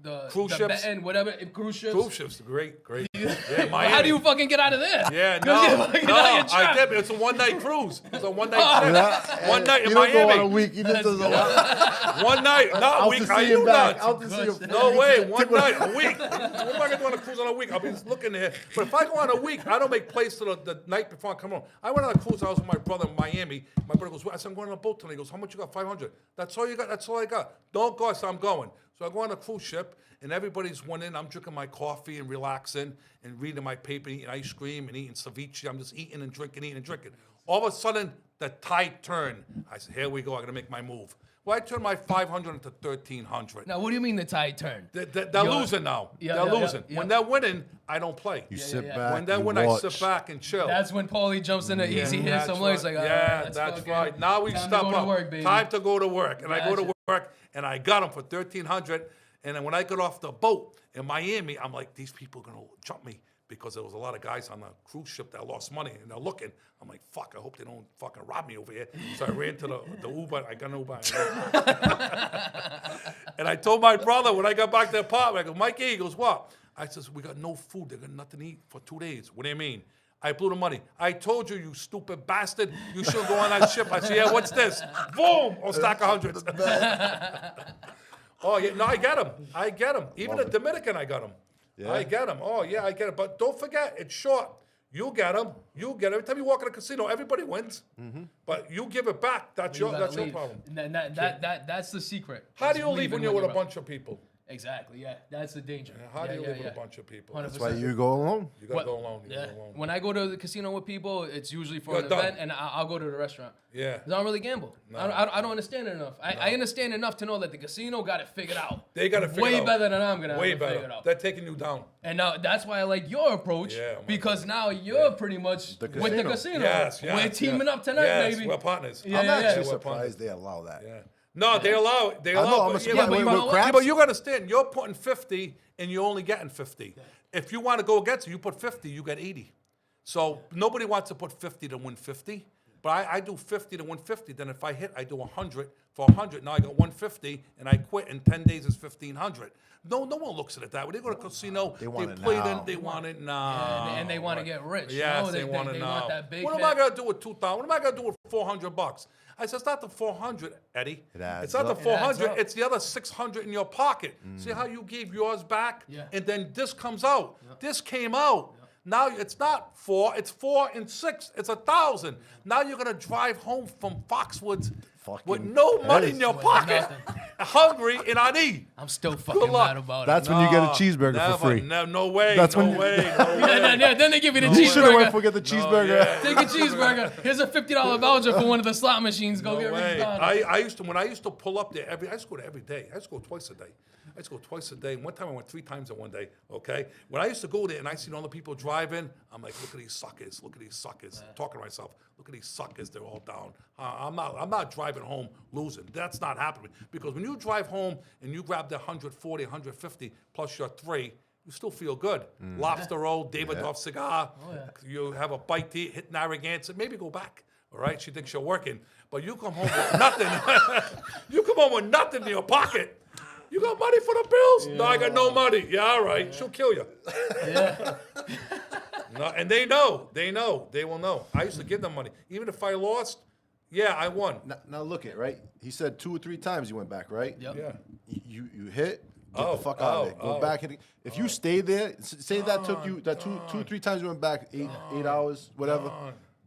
the Cruise the ships. betting, whatever cruise ships. Cruise ships, great. Yeah, Miami. How do you fucking get out of there? Yeah, Get out of your I trap. did. But it's a one-night cruise. It's a one-night trip. One night in You don't go on a Miami. week. You just does a lot. One night, not a Out week. to Are see you him back. nuts? Out to see him. No way, one night, a week. What am I going to do on a cruise on a week? I'll be just looking there. But if I go on a week, I don't make plays till the night before I come home. I went on a cruise. I was with my brother in Miami. My brother goes, I said, I'm going on a boat tonight. He goes, how much you got? 500. That's all you got? That's all I got. Don't go. I said, I'm going. So I go on a cruise ship, and everybody's winning. I'm drinking my coffee and relaxing and reading my paper, eating ice cream and eating ceviche. I'm just eating and drinking. All of a sudden, the tide turned. I said, here we go. I'm going to make my move. Well, I turned my 500 into 1,300. Now, what do you mean the tide turned? They're losing now. Yeah, they're yeah, losing. yeah. When they're winning, I don't play. You sit yeah. back. When they're you winning, I watch. sit back and chill. That's when Pauly jumps in the easy hit That's somewhere. He's right. like, yeah, that's fucking right. Now we time step to go up. to work, baby. Time to go to work. And I go to Gotcha. work, and I got them for 1,300. And then when I got off the boat in Miami, I'm like, these people are going to jump me because there was a lot of guys on the cruise ship that lost money, and they're looking. I'm like, fuck, I hope they don't fucking rob me over here. So I ran to the Uber. I got an Uber. And I told my brother when I got back to the apartment, I go, Mikey, he goes, what? I says, we got no food. They got nothing to eat for 2 days. What do you mean? I blew the money. I told you, you stupid bastard, you shouldn't go on that ship. I said, yeah, what's this? Boom! A stack of hundreds. Oh, yeah, no, I get him. Even the Dominican, I got him. Yeah. I get him. Oh, yeah, I get it. But don't forget, it's short. You get them. Every time you walk in a casino, everybody wins. But you give it back. That's You your gotta your leave. problem. That's the secret. How do you Just leave when leaving you're with a you're bunch of people? Exactly. Yeah, that's the danger. How do you yeah, live yeah. with a bunch of people? 100%. That's why you go alone. You gotta go alone. You Yeah. gotta go alone. When I go to the casino with people, it's usually for You're an done. event, and I'll go to the restaurant. Yeah. 'Cause I don't really gamble. I don't understand it enough. I understand enough to know that the casino got it figured out. They got to figure way it out. better than I'm gonna Way have it figured better. out. They're taking you down. And now that's why I like your approach, Yeah, oh my because now you're pretty much with the casino. casino. Yes, yes. We're teaming up tonight, Yes, baby. we're partners. Yeah, I'm yeah, actually yeah. surprised they allow that. Yeah. No, they allow it. They I know, allow I'm it. surprised. but you know with what? craps, Yeah, but you gotta understand, you're putting 50 and you're only getting 50. If you want to go against it, you put 50, you get 80. So nobody wants to put 50 to win 50. But I do 50 to win 50. Then if I hit, I do 100 for 100. Now I got 150 and I quit. In 10 days is 1,500. No one looks at it that way. They go to a casino, they want it play now. They want it now. And they want to get rich. Yes, no, they want it they now. want that big What am hit. I gonna do with 2,000? What am I gonna do with $400? I said, it's not the 400, Eddie. It adds It's not up. the It adds 400. up. It's the other 600 in your pocket. See how you gave yours back, Yeah. and then this comes out. This came out. Now it's not 4. It's 4 and 6. It's 1,000. Now you're gonna drive home from Foxwoods with Fucking no money in pissed. your With pocket, nothing. hungry and on E. I'm still fucking luck. mad about That's it. when you get a No, cheeseburger never, for free. No way. That's no when you- way. No Yeah, way. then they give you the You should have went cheeseburger. for get the cheeseburger. Take a cheeseburger. Here's a $50 voucher for one of the slot machines. Go No get way. Ricky Don. I used to pull up there I used to go to every day. I used to go twice a day. And one time I went 3 times in one day. Okay. When I used to go there and I seen all the people driving, I'm like, look at these suckers. Look at these suckers. Talking to myself. Look at these suckers. They're all down. I'm not driving home losing. That's not happening because when you drive home and you grab the 140, 150 plus your 3. You still feel good. Lobster roll, Davidoff cigar. You have a bite to eat, hit Narragansett. Maybe go back. All right, she thinks you're working, but you come home with nothing. You come home with nothing in your pocket. You got money for the bills? No, I got no money. Yeah, all right. She'll kill you. Yeah. No, and they know. They will know. I used to give them money. Even if I lost, yeah, I won. Now look at right. He said 2 or 3 times you went back, right? Yep. Yeah. You hit. Get the fuck out of there. Go back and if you stay there, say that took you that 2 or 3 times you went back 8 hours, whatever.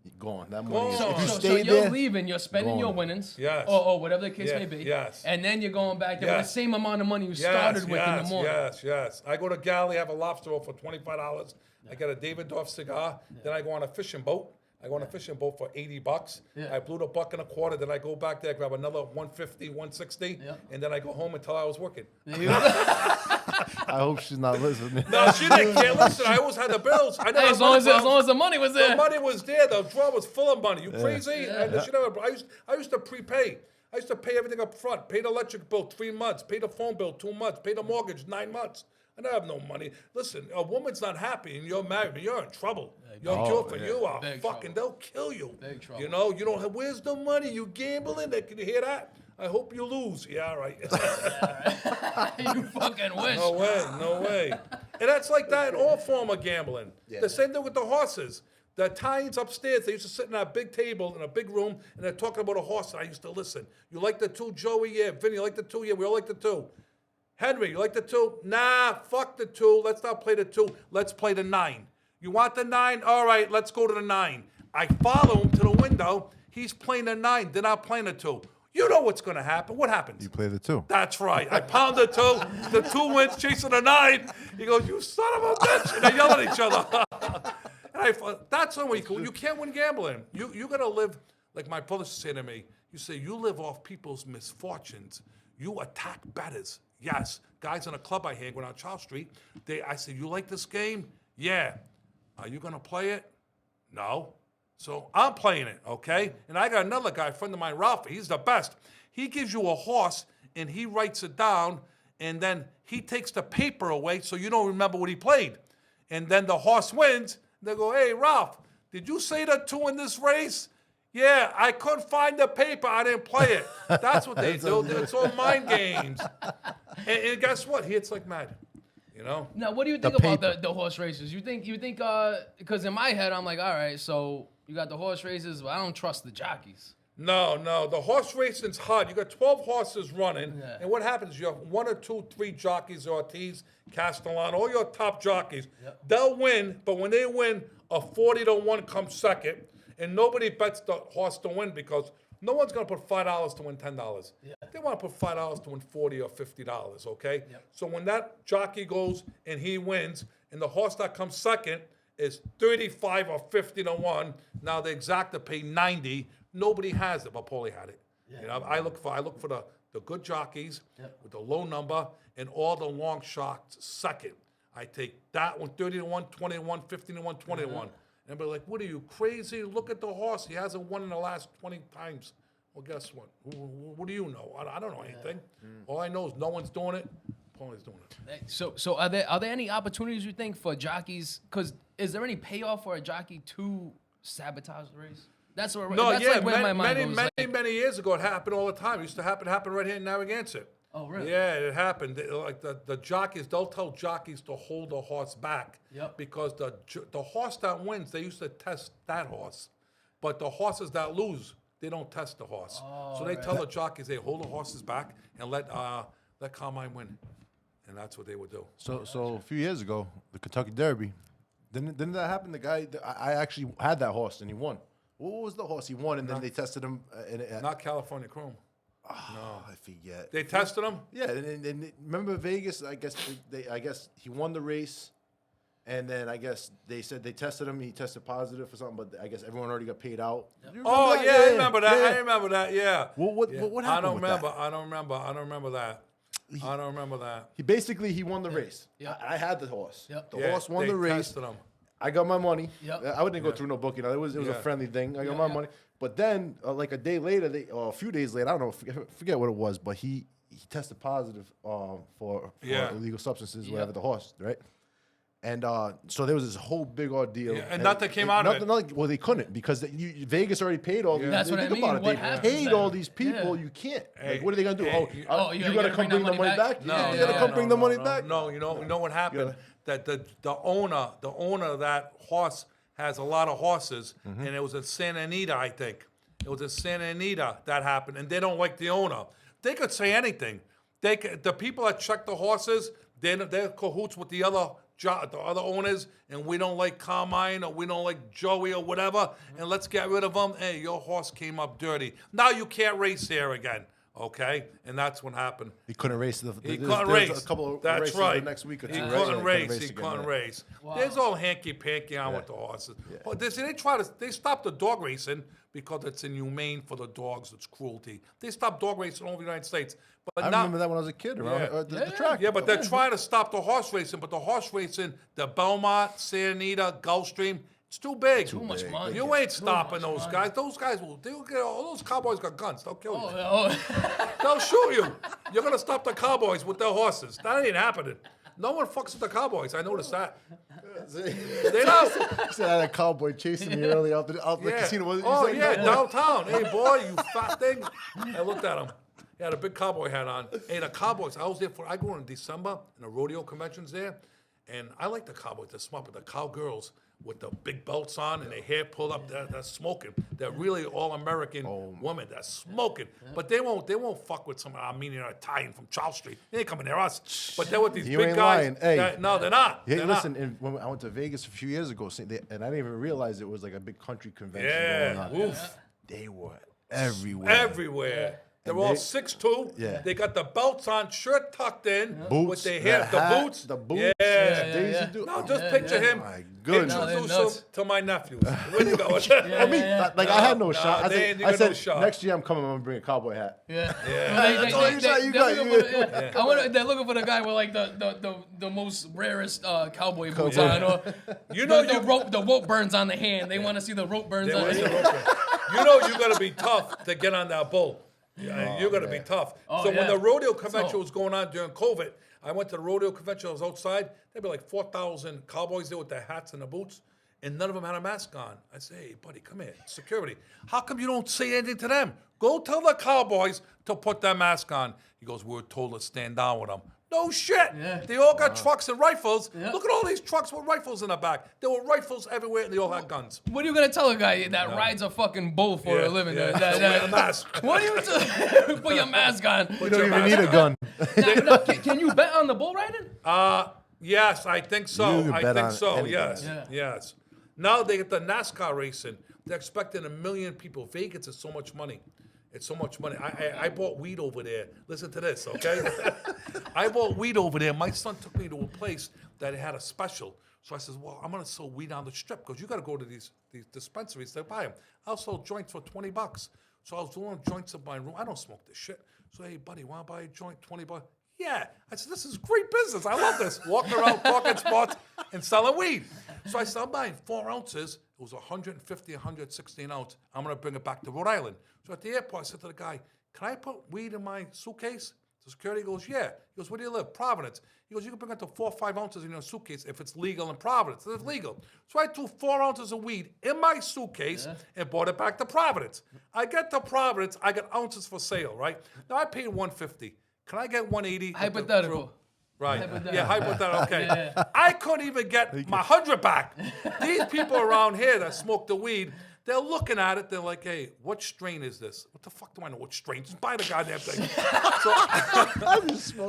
You're gone. That money. Gone. If you So stay you're there, leaving, you're spending your gone. winnings, Yes. or whatever the case Yeah, may be, yes. and then you're going back there with Yes. the same amount of money you started with in the morning. Yes. I go to Galley, have a lobster roll for $25. I get a Davidoff cigar. Then I go on a fishing boat. I go on a fishing boat for $80. Yeah. I blew the $1.25. Then I go back there, grab another 150, 160, Yeah. and then I go home until I was working. I hope she's not listening. No, she didn't care. Listen, I always had the bills. I never Hey, had as long money as the money was The there. money was there. The drawer was full of money. You crazy? I used to prepay. I used to pay everything up front. Pay the electric bill 3 months. Pay the phone bill 2 months. Pay the mortgage 9 months. I don't have no money. Listen, a woman's not happy and you're married, but you're in trouble. Your guilt for you are Big fucking, they'll kill you. Big trouble. You know, you don't have, where's the money? You gambling? Can you hear that? I hope you lose. Yeah, all right. You fucking wish. No way. And that's like that in all form of gambling. The same thing with the horses. The Italians upstairs, they used to sit in that big table in a big room, and they're talking about a horse, and I used to listen. You like the 2, Joey? Yeah. Vinny, you like the 2? Yeah, we all like the 2. Henry, you like the 2? Nah, fuck the 2. Let's not play the 2. Let's play the 9. You want the 9? All right, let's go to the 9. I follow him to the window. He's playing the 9. They're not playing the 2. You know what's going to happen. What happens? You play the 2. That's right. I pound the 2. The 2 wins, chasing the 9. He goes, you son of a bitch. And they yell at each other. And that's the way you can't win gambling. You got to live, like my brother said to me, you say, you live off people's misfortunes. You attack bettors. Yes. Guys in a club I hang with on Charles Street, I say, you like this game? Yeah. Are you going to play it? No. So I'm playing it, okay? And I got another guy, a friend of mine, Ralph. He's the best. He gives you a horse, and he writes it down, and then he takes the paper away so you don't remember what he played. And then the horse wins. They go, hey, Ralph, did you say the 2 in this race? Yeah, I couldn't find the paper. I didn't play it. That's what they do. It's all mind games. And guess what? He hits like mad. You know? Now, what do you think about the horse races? You think because in my head I'm like, all right, so you got the horse races, but I don't trust the jockeys. No. The horse racing's hard. You got 12 horses running, Yeah. and what happens? You have 1 or 2, 3 jockeys, Ortiz, Castellan, all your top jockeys. Yep. They'll win, but when they win, a 40-1 comes second, and nobody bets the horse to win because No one's going to put $5 to win $10. Yeah. They want to put $5 to win $40 or $50, okay? Yep. So when that jockey goes and he wins, and the horse that comes second is 35 or 50 to 1, now the exacta pay 90. Nobody has it, but Pauly had it. Yeah. You know, I look for the good jockeys with the low number and all the long shots second. I take that one 30 to 1, 20 to 1, 15 to 1, 20 to 1. And they're like, what are you, crazy? Look at the horse. He hasn't won in the last 20 times. Well, guess what? What do you know? I don't know anything. All I know is no one's doing it. Pauly's doing it. So are there any opportunities you think for jockeys? Because is there any payoff for a jockey to sabotage the race? That's where my mind goes. Many years ago, it happened all the time. It used to happen right here in Narragansett. Oh, really? Yeah, it happened. Like the jockeys, they'll tell jockeys to hold the horse back because the horse that wins, they used to test that horse, but the horses that lose, they don't test the horse. So they tell the jockeys, they hold the horses back and let Carmine win, and that's what they would do. So a few years ago, the Kentucky Derby, didn't that happen? The guy, I actually had that horse and he won. What was the horse he won? And then they tested him. Not California Chrome. No, I forget. They tested him. Yeah, and remember Vegas? I guess he won the race, and then I guess they said they tested him. He tested positive for something, but I guess everyone already got paid out. Oh yeah, I remember that. Yeah. I remember that. Yeah. What happened? I don't remember that. I don't remember that. He won the race. Yeah. I had the horse. Yep. The horse won the race. Tested him. I got my money. Yep. I didn't go through no book. It was a friendly thing. I got my money. But then, like a day later, or a few days later, I don't know, forget what it was, but he tested positive for illegal substances, whatever, the horse, right? And so there was this whole big ordeal. Yeah, and nothing came out of it. Well, they couldn't because Vegas already paid all these. That's what I mean. What they paid all these people. You can't. Like, what are they gonna do? you gotta come bring the money back? No, you gotta come bring the money back? No, you know what happened? That the owner of that horse has a lot of horses, and it was in Santa Anita, I think. It was in Santa Anita that happened, and they don't like the owner. They could say anything. The people that check the horses, they're cahoots with the other owners, and we don't like Carmine or we don't like Joey or whatever, and let's get rid of them. Hey, your horse came up dirty. Now you can't race here again. Okay, and that's what happened. He couldn't race. He couldn't race. A couple of that's races right. the next week or two. He right? couldn't race. He again, couldn't yeah. race. Wow. There's all hanky-panky on with the horses. Yeah. But they stopped the dog racing because it's inhumane for the dogs. It's cruelty. They stopped dog racing all over the United States. But I now, remember that when I was a kid around the track. Yeah, but they're trying to stop the horse racing. But the horse racing, the Belmont, Santa Anita, Gulfstream, it's too big. Too much money. You ain't stopping those guys. Those guys they'll get all those cowboys got guns. They'll kill you. They'll shoot you. You're gonna stop the cowboys with their horses. That ain't happening. No one fucks with the cowboys. I noticed that. They don't. You said I had a cowboy chasing me early out the casino. Oh yeah, downtown. Hey boy, you fat thing. I looked at him. He had a big cowboy hat on. Hey, the Cowboys. I go in December and the rodeo conventions there, and I like the Cowboys. They're smart, but the cowgirls with the big belts on and their hair pulled up, they're smoking. They're really all-American women. They're smoking, but they won't fuck with some Armenian or Italian from Charles Street. They ain't coming near us. But they're with these You big ain't guys. lying. Hey. No, they're not. Hey, They're listen, not. and when I went to Vegas a few years ago, and I didn't even realize it was like a big country convention. Yeah. Going on. Oof. They were everywhere. Everywhere. They're all 6'2". Yeah. They got the belts on, shirt tucked in, Boots, with their hair, the hat, boots. the boots. Yeah. Daisy Duke. Now just picture him. My goodness. No, they're Introduce nuts. him to my nephews. Where you going? I had no shot. I they said, ain't got no shot. next year I'm coming. I'm gonna bring a cowboy hat. Yeah. That's all you got, you got. They're looking for the guy with like the most rarest cowboy boots Cowboy. on. Or You know the rope burns on the hand. They want to see the rope burns on the hand. You know you got to be tough to get on that bull. Yeah, you got to be tough. So when the rodeo convention was going on during COVID, I went to the rodeo convention. I was outside. There'd be like 4,000 cowboys there with their hats and the boots, and none of them had a mask on. I say, hey, buddy, come here. Security. How come you don't say anything to them? Go tell the cowboys to put their mask on. He goes, we were told to stand down with them. No shit. Yeah. They all got trucks and rifles. Yeah. Look at all these trucks with rifles in the back. There were rifles everywhere, and they all had guns. What are you gonna tell a guy that rides a fucking bull for a living? Yeah. Wear a mask. What are you put your mask on? You don't even need a gun. Now, can you bet on the bull riding? Yes, I think so. You I bet think on so. anything. Yes, Yeah. yes. Now they get the NASCAR racing. They're expecting 1 million people. Vegas is so much money. It's so much money. I bought weed over there. Listen to this, okay? I bought weed over there. My son took me to a place that had a special. So I says, well, I'm going to sell weed on the strip because you got to go to these dispensaries to buy them. I'll sell joints for $20. So I was doing joints in my room. I don't smoke this shit. So, hey, buddy, want to buy a joint, $20? Yeah. I said, this is great business. I love this. Walking around, talking sports, and selling weed. So I said, I'm buying 4 ounces. It was 150, 116 ounce. I'm going to bring it back to Rhode Island. So at the airport, I said to the guy, can I put weed in my suitcase? The security goes, yeah. He goes, where do you live? Providence. He goes, you can bring up to 4 or 5 ounces in your suitcase if it's legal in Providence. It's legal. So I threw 4 ounces of weed in my suitcase and brought it back to Providence. I get to Providence, I got ounces for sale, right? Now I paid $150. Can I get $180? Hypothetical. Right. Hypothetical. Yeah, hypothetical. Okay. Yeah. I couldn't even get my 100 back. These people around here that smoke the weed, they're looking at it. They're like, hey, what strain is this? What the fuck do I know what strain? Just buy the goddamn thing. So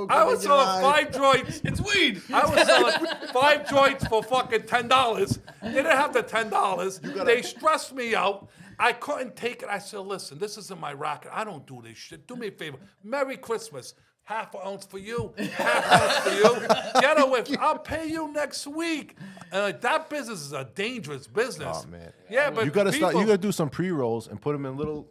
I was selling 5 joints. It's weed. I was selling 5 joints for fucking $10. They didn't have the $10. They stressed me out. I couldn't take it. I said, listen, this isn't my racket. I don't do this shit. Do me a favor. Merry Christmas. Half an ounce for you, half an ounce for you. Get away. I'll pay you next week. And like, that business is a dangerous business. Oh man. Yeah, but you gotta people, start. You gotta do some pre-rolls and put them in little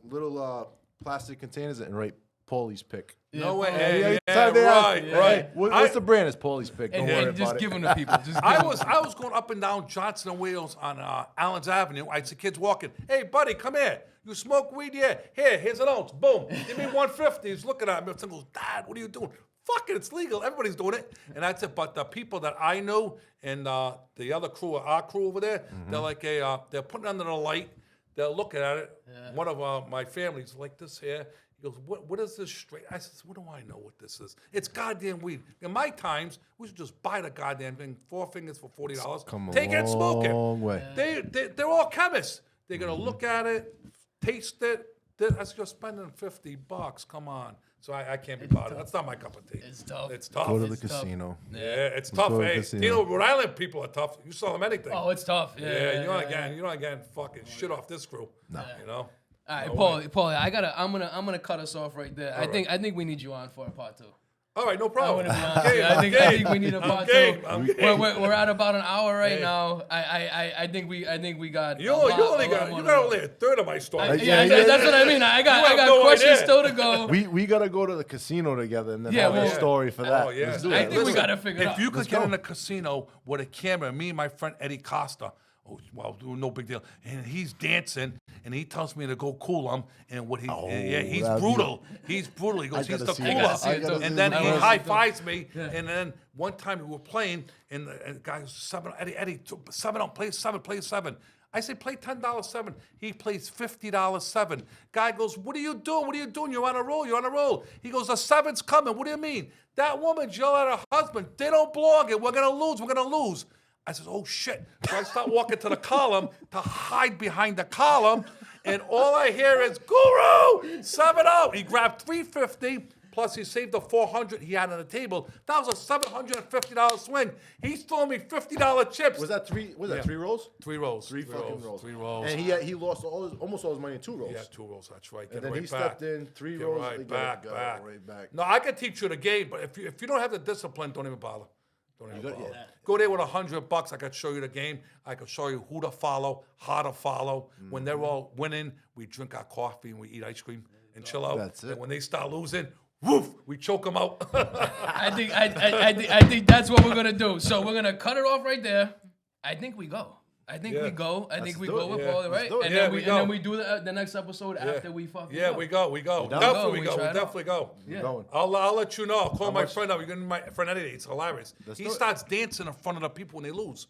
plastic containers and write Pauly's Pick. No way. Right. What's the brand? It's Pauly's Pick. Don't worry And just about give it. them to people. Just I was going up and down Johnson and Wales on Allen's Avenue. I'd see kids walking. Hey, buddy, come here. You smoke weed? Yeah. Here's an ounce. Boom. Give me 150. He's looking at me. He goes, Dad, what are you doing? Fuck it, it's legal. Everybody's doing it. And that's it. But the people that I knew and the other crew, our crew over there, they're like, they're putting it under the light. They're looking at it. Yeah. One of my family's like this here. He goes, what is this straight? I said, what do I know what this is? It's goddamn weed. In my times, we should just buy the goddamn thing, 4 fingers for $40. Take it and smoke it. Long way. They're all chemists. They're going to look at it, taste it. That's just spending $50. Come on. So I can't be bothered. That's not my cup of tea. It's tough. It's tough. Go to the It's tough. casino. Yeah, it's tough. go to the Hey, casino. you know, Rhode Island people are tough. You sell them anything. Oh, it's tough. Yeah, you're not getting fucking shit off this crew. No. You know? All right, No Paulie, I'm gonna cut us off right there. I think we need you on for a part 2. All right, no problem. I think we need a part 2. I'm game. We're at about an hour right now. I think we got. You got only a third of my story. That's what I mean. I got no questions idea. still to go. We gotta go to the casino together and then Yeah, have a well- story for that. Oh, yeah. Let's do I it. think we gotta figure it out. If you could Let's get go. in a casino with a camera, me and my friend Eddie Costa, no big deal, and he's dancing, and he tells me to go cool him, and he's that'd be- brutal. He's brutal. He goes, I he's the gotta see it. I cooler. gotta see it, too. And then I he gotta see high it, too. fives me, and then one time we were playing, and the guy was Eddie, 7 on, play 7. I say, play $10 7. He plays $50 7. Guy goes, what are you doing? You're on a roll. He goes, the 7's coming. What do you mean? That woman's yelling at her husband. They don't belong it. We're going to lose. I says, oh, shit. So I start walking to the column to hide behind the column, and all I hear is, Guru, 7 out. He grabbed $350, plus he saved the $400 he had on the table. That was a $750 swing. He's throwing me $50 chips. Was that 3 rolls? 3 rolls. Three fucking rolls. 3 rolls. And he lost almost all his money in 2 rolls. Yeah, 2 rolls. That's right. And Get then right he back. stepped in, 3 Get rolls. right he back. right back. No, I can teach you the game, but if you don't have the discipline, don't even bother. Don't even bother. yeah. Go there with $100. I could show you the game. I could show you who to follow, how to follow. When they're all winning, we drink our coffee and we eat ice cream and chill out. That's it. And when they start losing, woof, we choke them out. I think that's what we're gonna do. So we're gonna cut it off right there. I think we go. I think we go. I think we do go it. with Yeah. Paulie, right? do it. And Yeah, then we and go. then we do the next episode after we fucking Yeah, go. we go. down? Definitely We go. try We it out. definitely go. We're going. I'll let you know. I'll call my friend up. You're gonna meet my friend Eddie. It's hilarious. He do it. starts dancing in front of the people when they lose.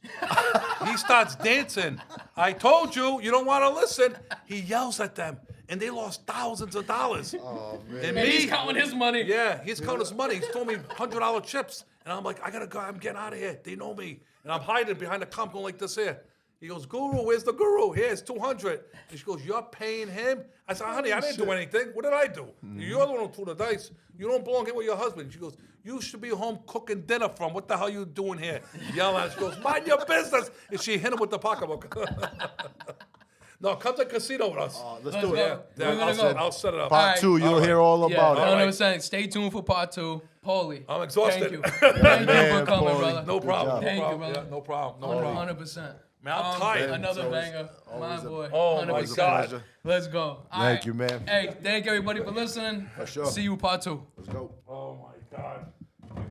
He starts dancing. I told you, you don't want to listen. He yells at them, and they lost thousands of dollars. Oh, man. And And me, he's counting his money. yeah, he's counting his money. He's throwing me $100 chips, and I'm like, I gotta go. I'm getting out of here. They know me, and I'm hiding behind the comp going like this here. He goes, Guru, where's the guru? Here's 200. And she goes, you're paying him? I said, honey, I didn't do anything. What did I do? You're the one who threw the dice. You don't belong here with your husband. She goes, you should be home cooking dinner from. What the hell you doing here? Yelling at her. She goes, mind your business. And she hit him with the pocketbook. No, come to casino with us. Let's do go. it. We're gonna go. I'll set it up. Part Alright. 2, you'll Alright. hear all Yeah, about it. no, Alright. no, saying stay tuned for part 2. Pauly, I'm exhausted. thank you. Thank you man, for coming, Pauly. brother. No problem. job. No Thank you, problem. brother. Yeah, no problem. No problem. 100%. Man, I'm tired. Another It's banger. My always a- boy. Oh, my 100%. God. Pleasure. Let's go. All Thank right. you, man. Hey, thank everybody for listening. For sure. See you part 2.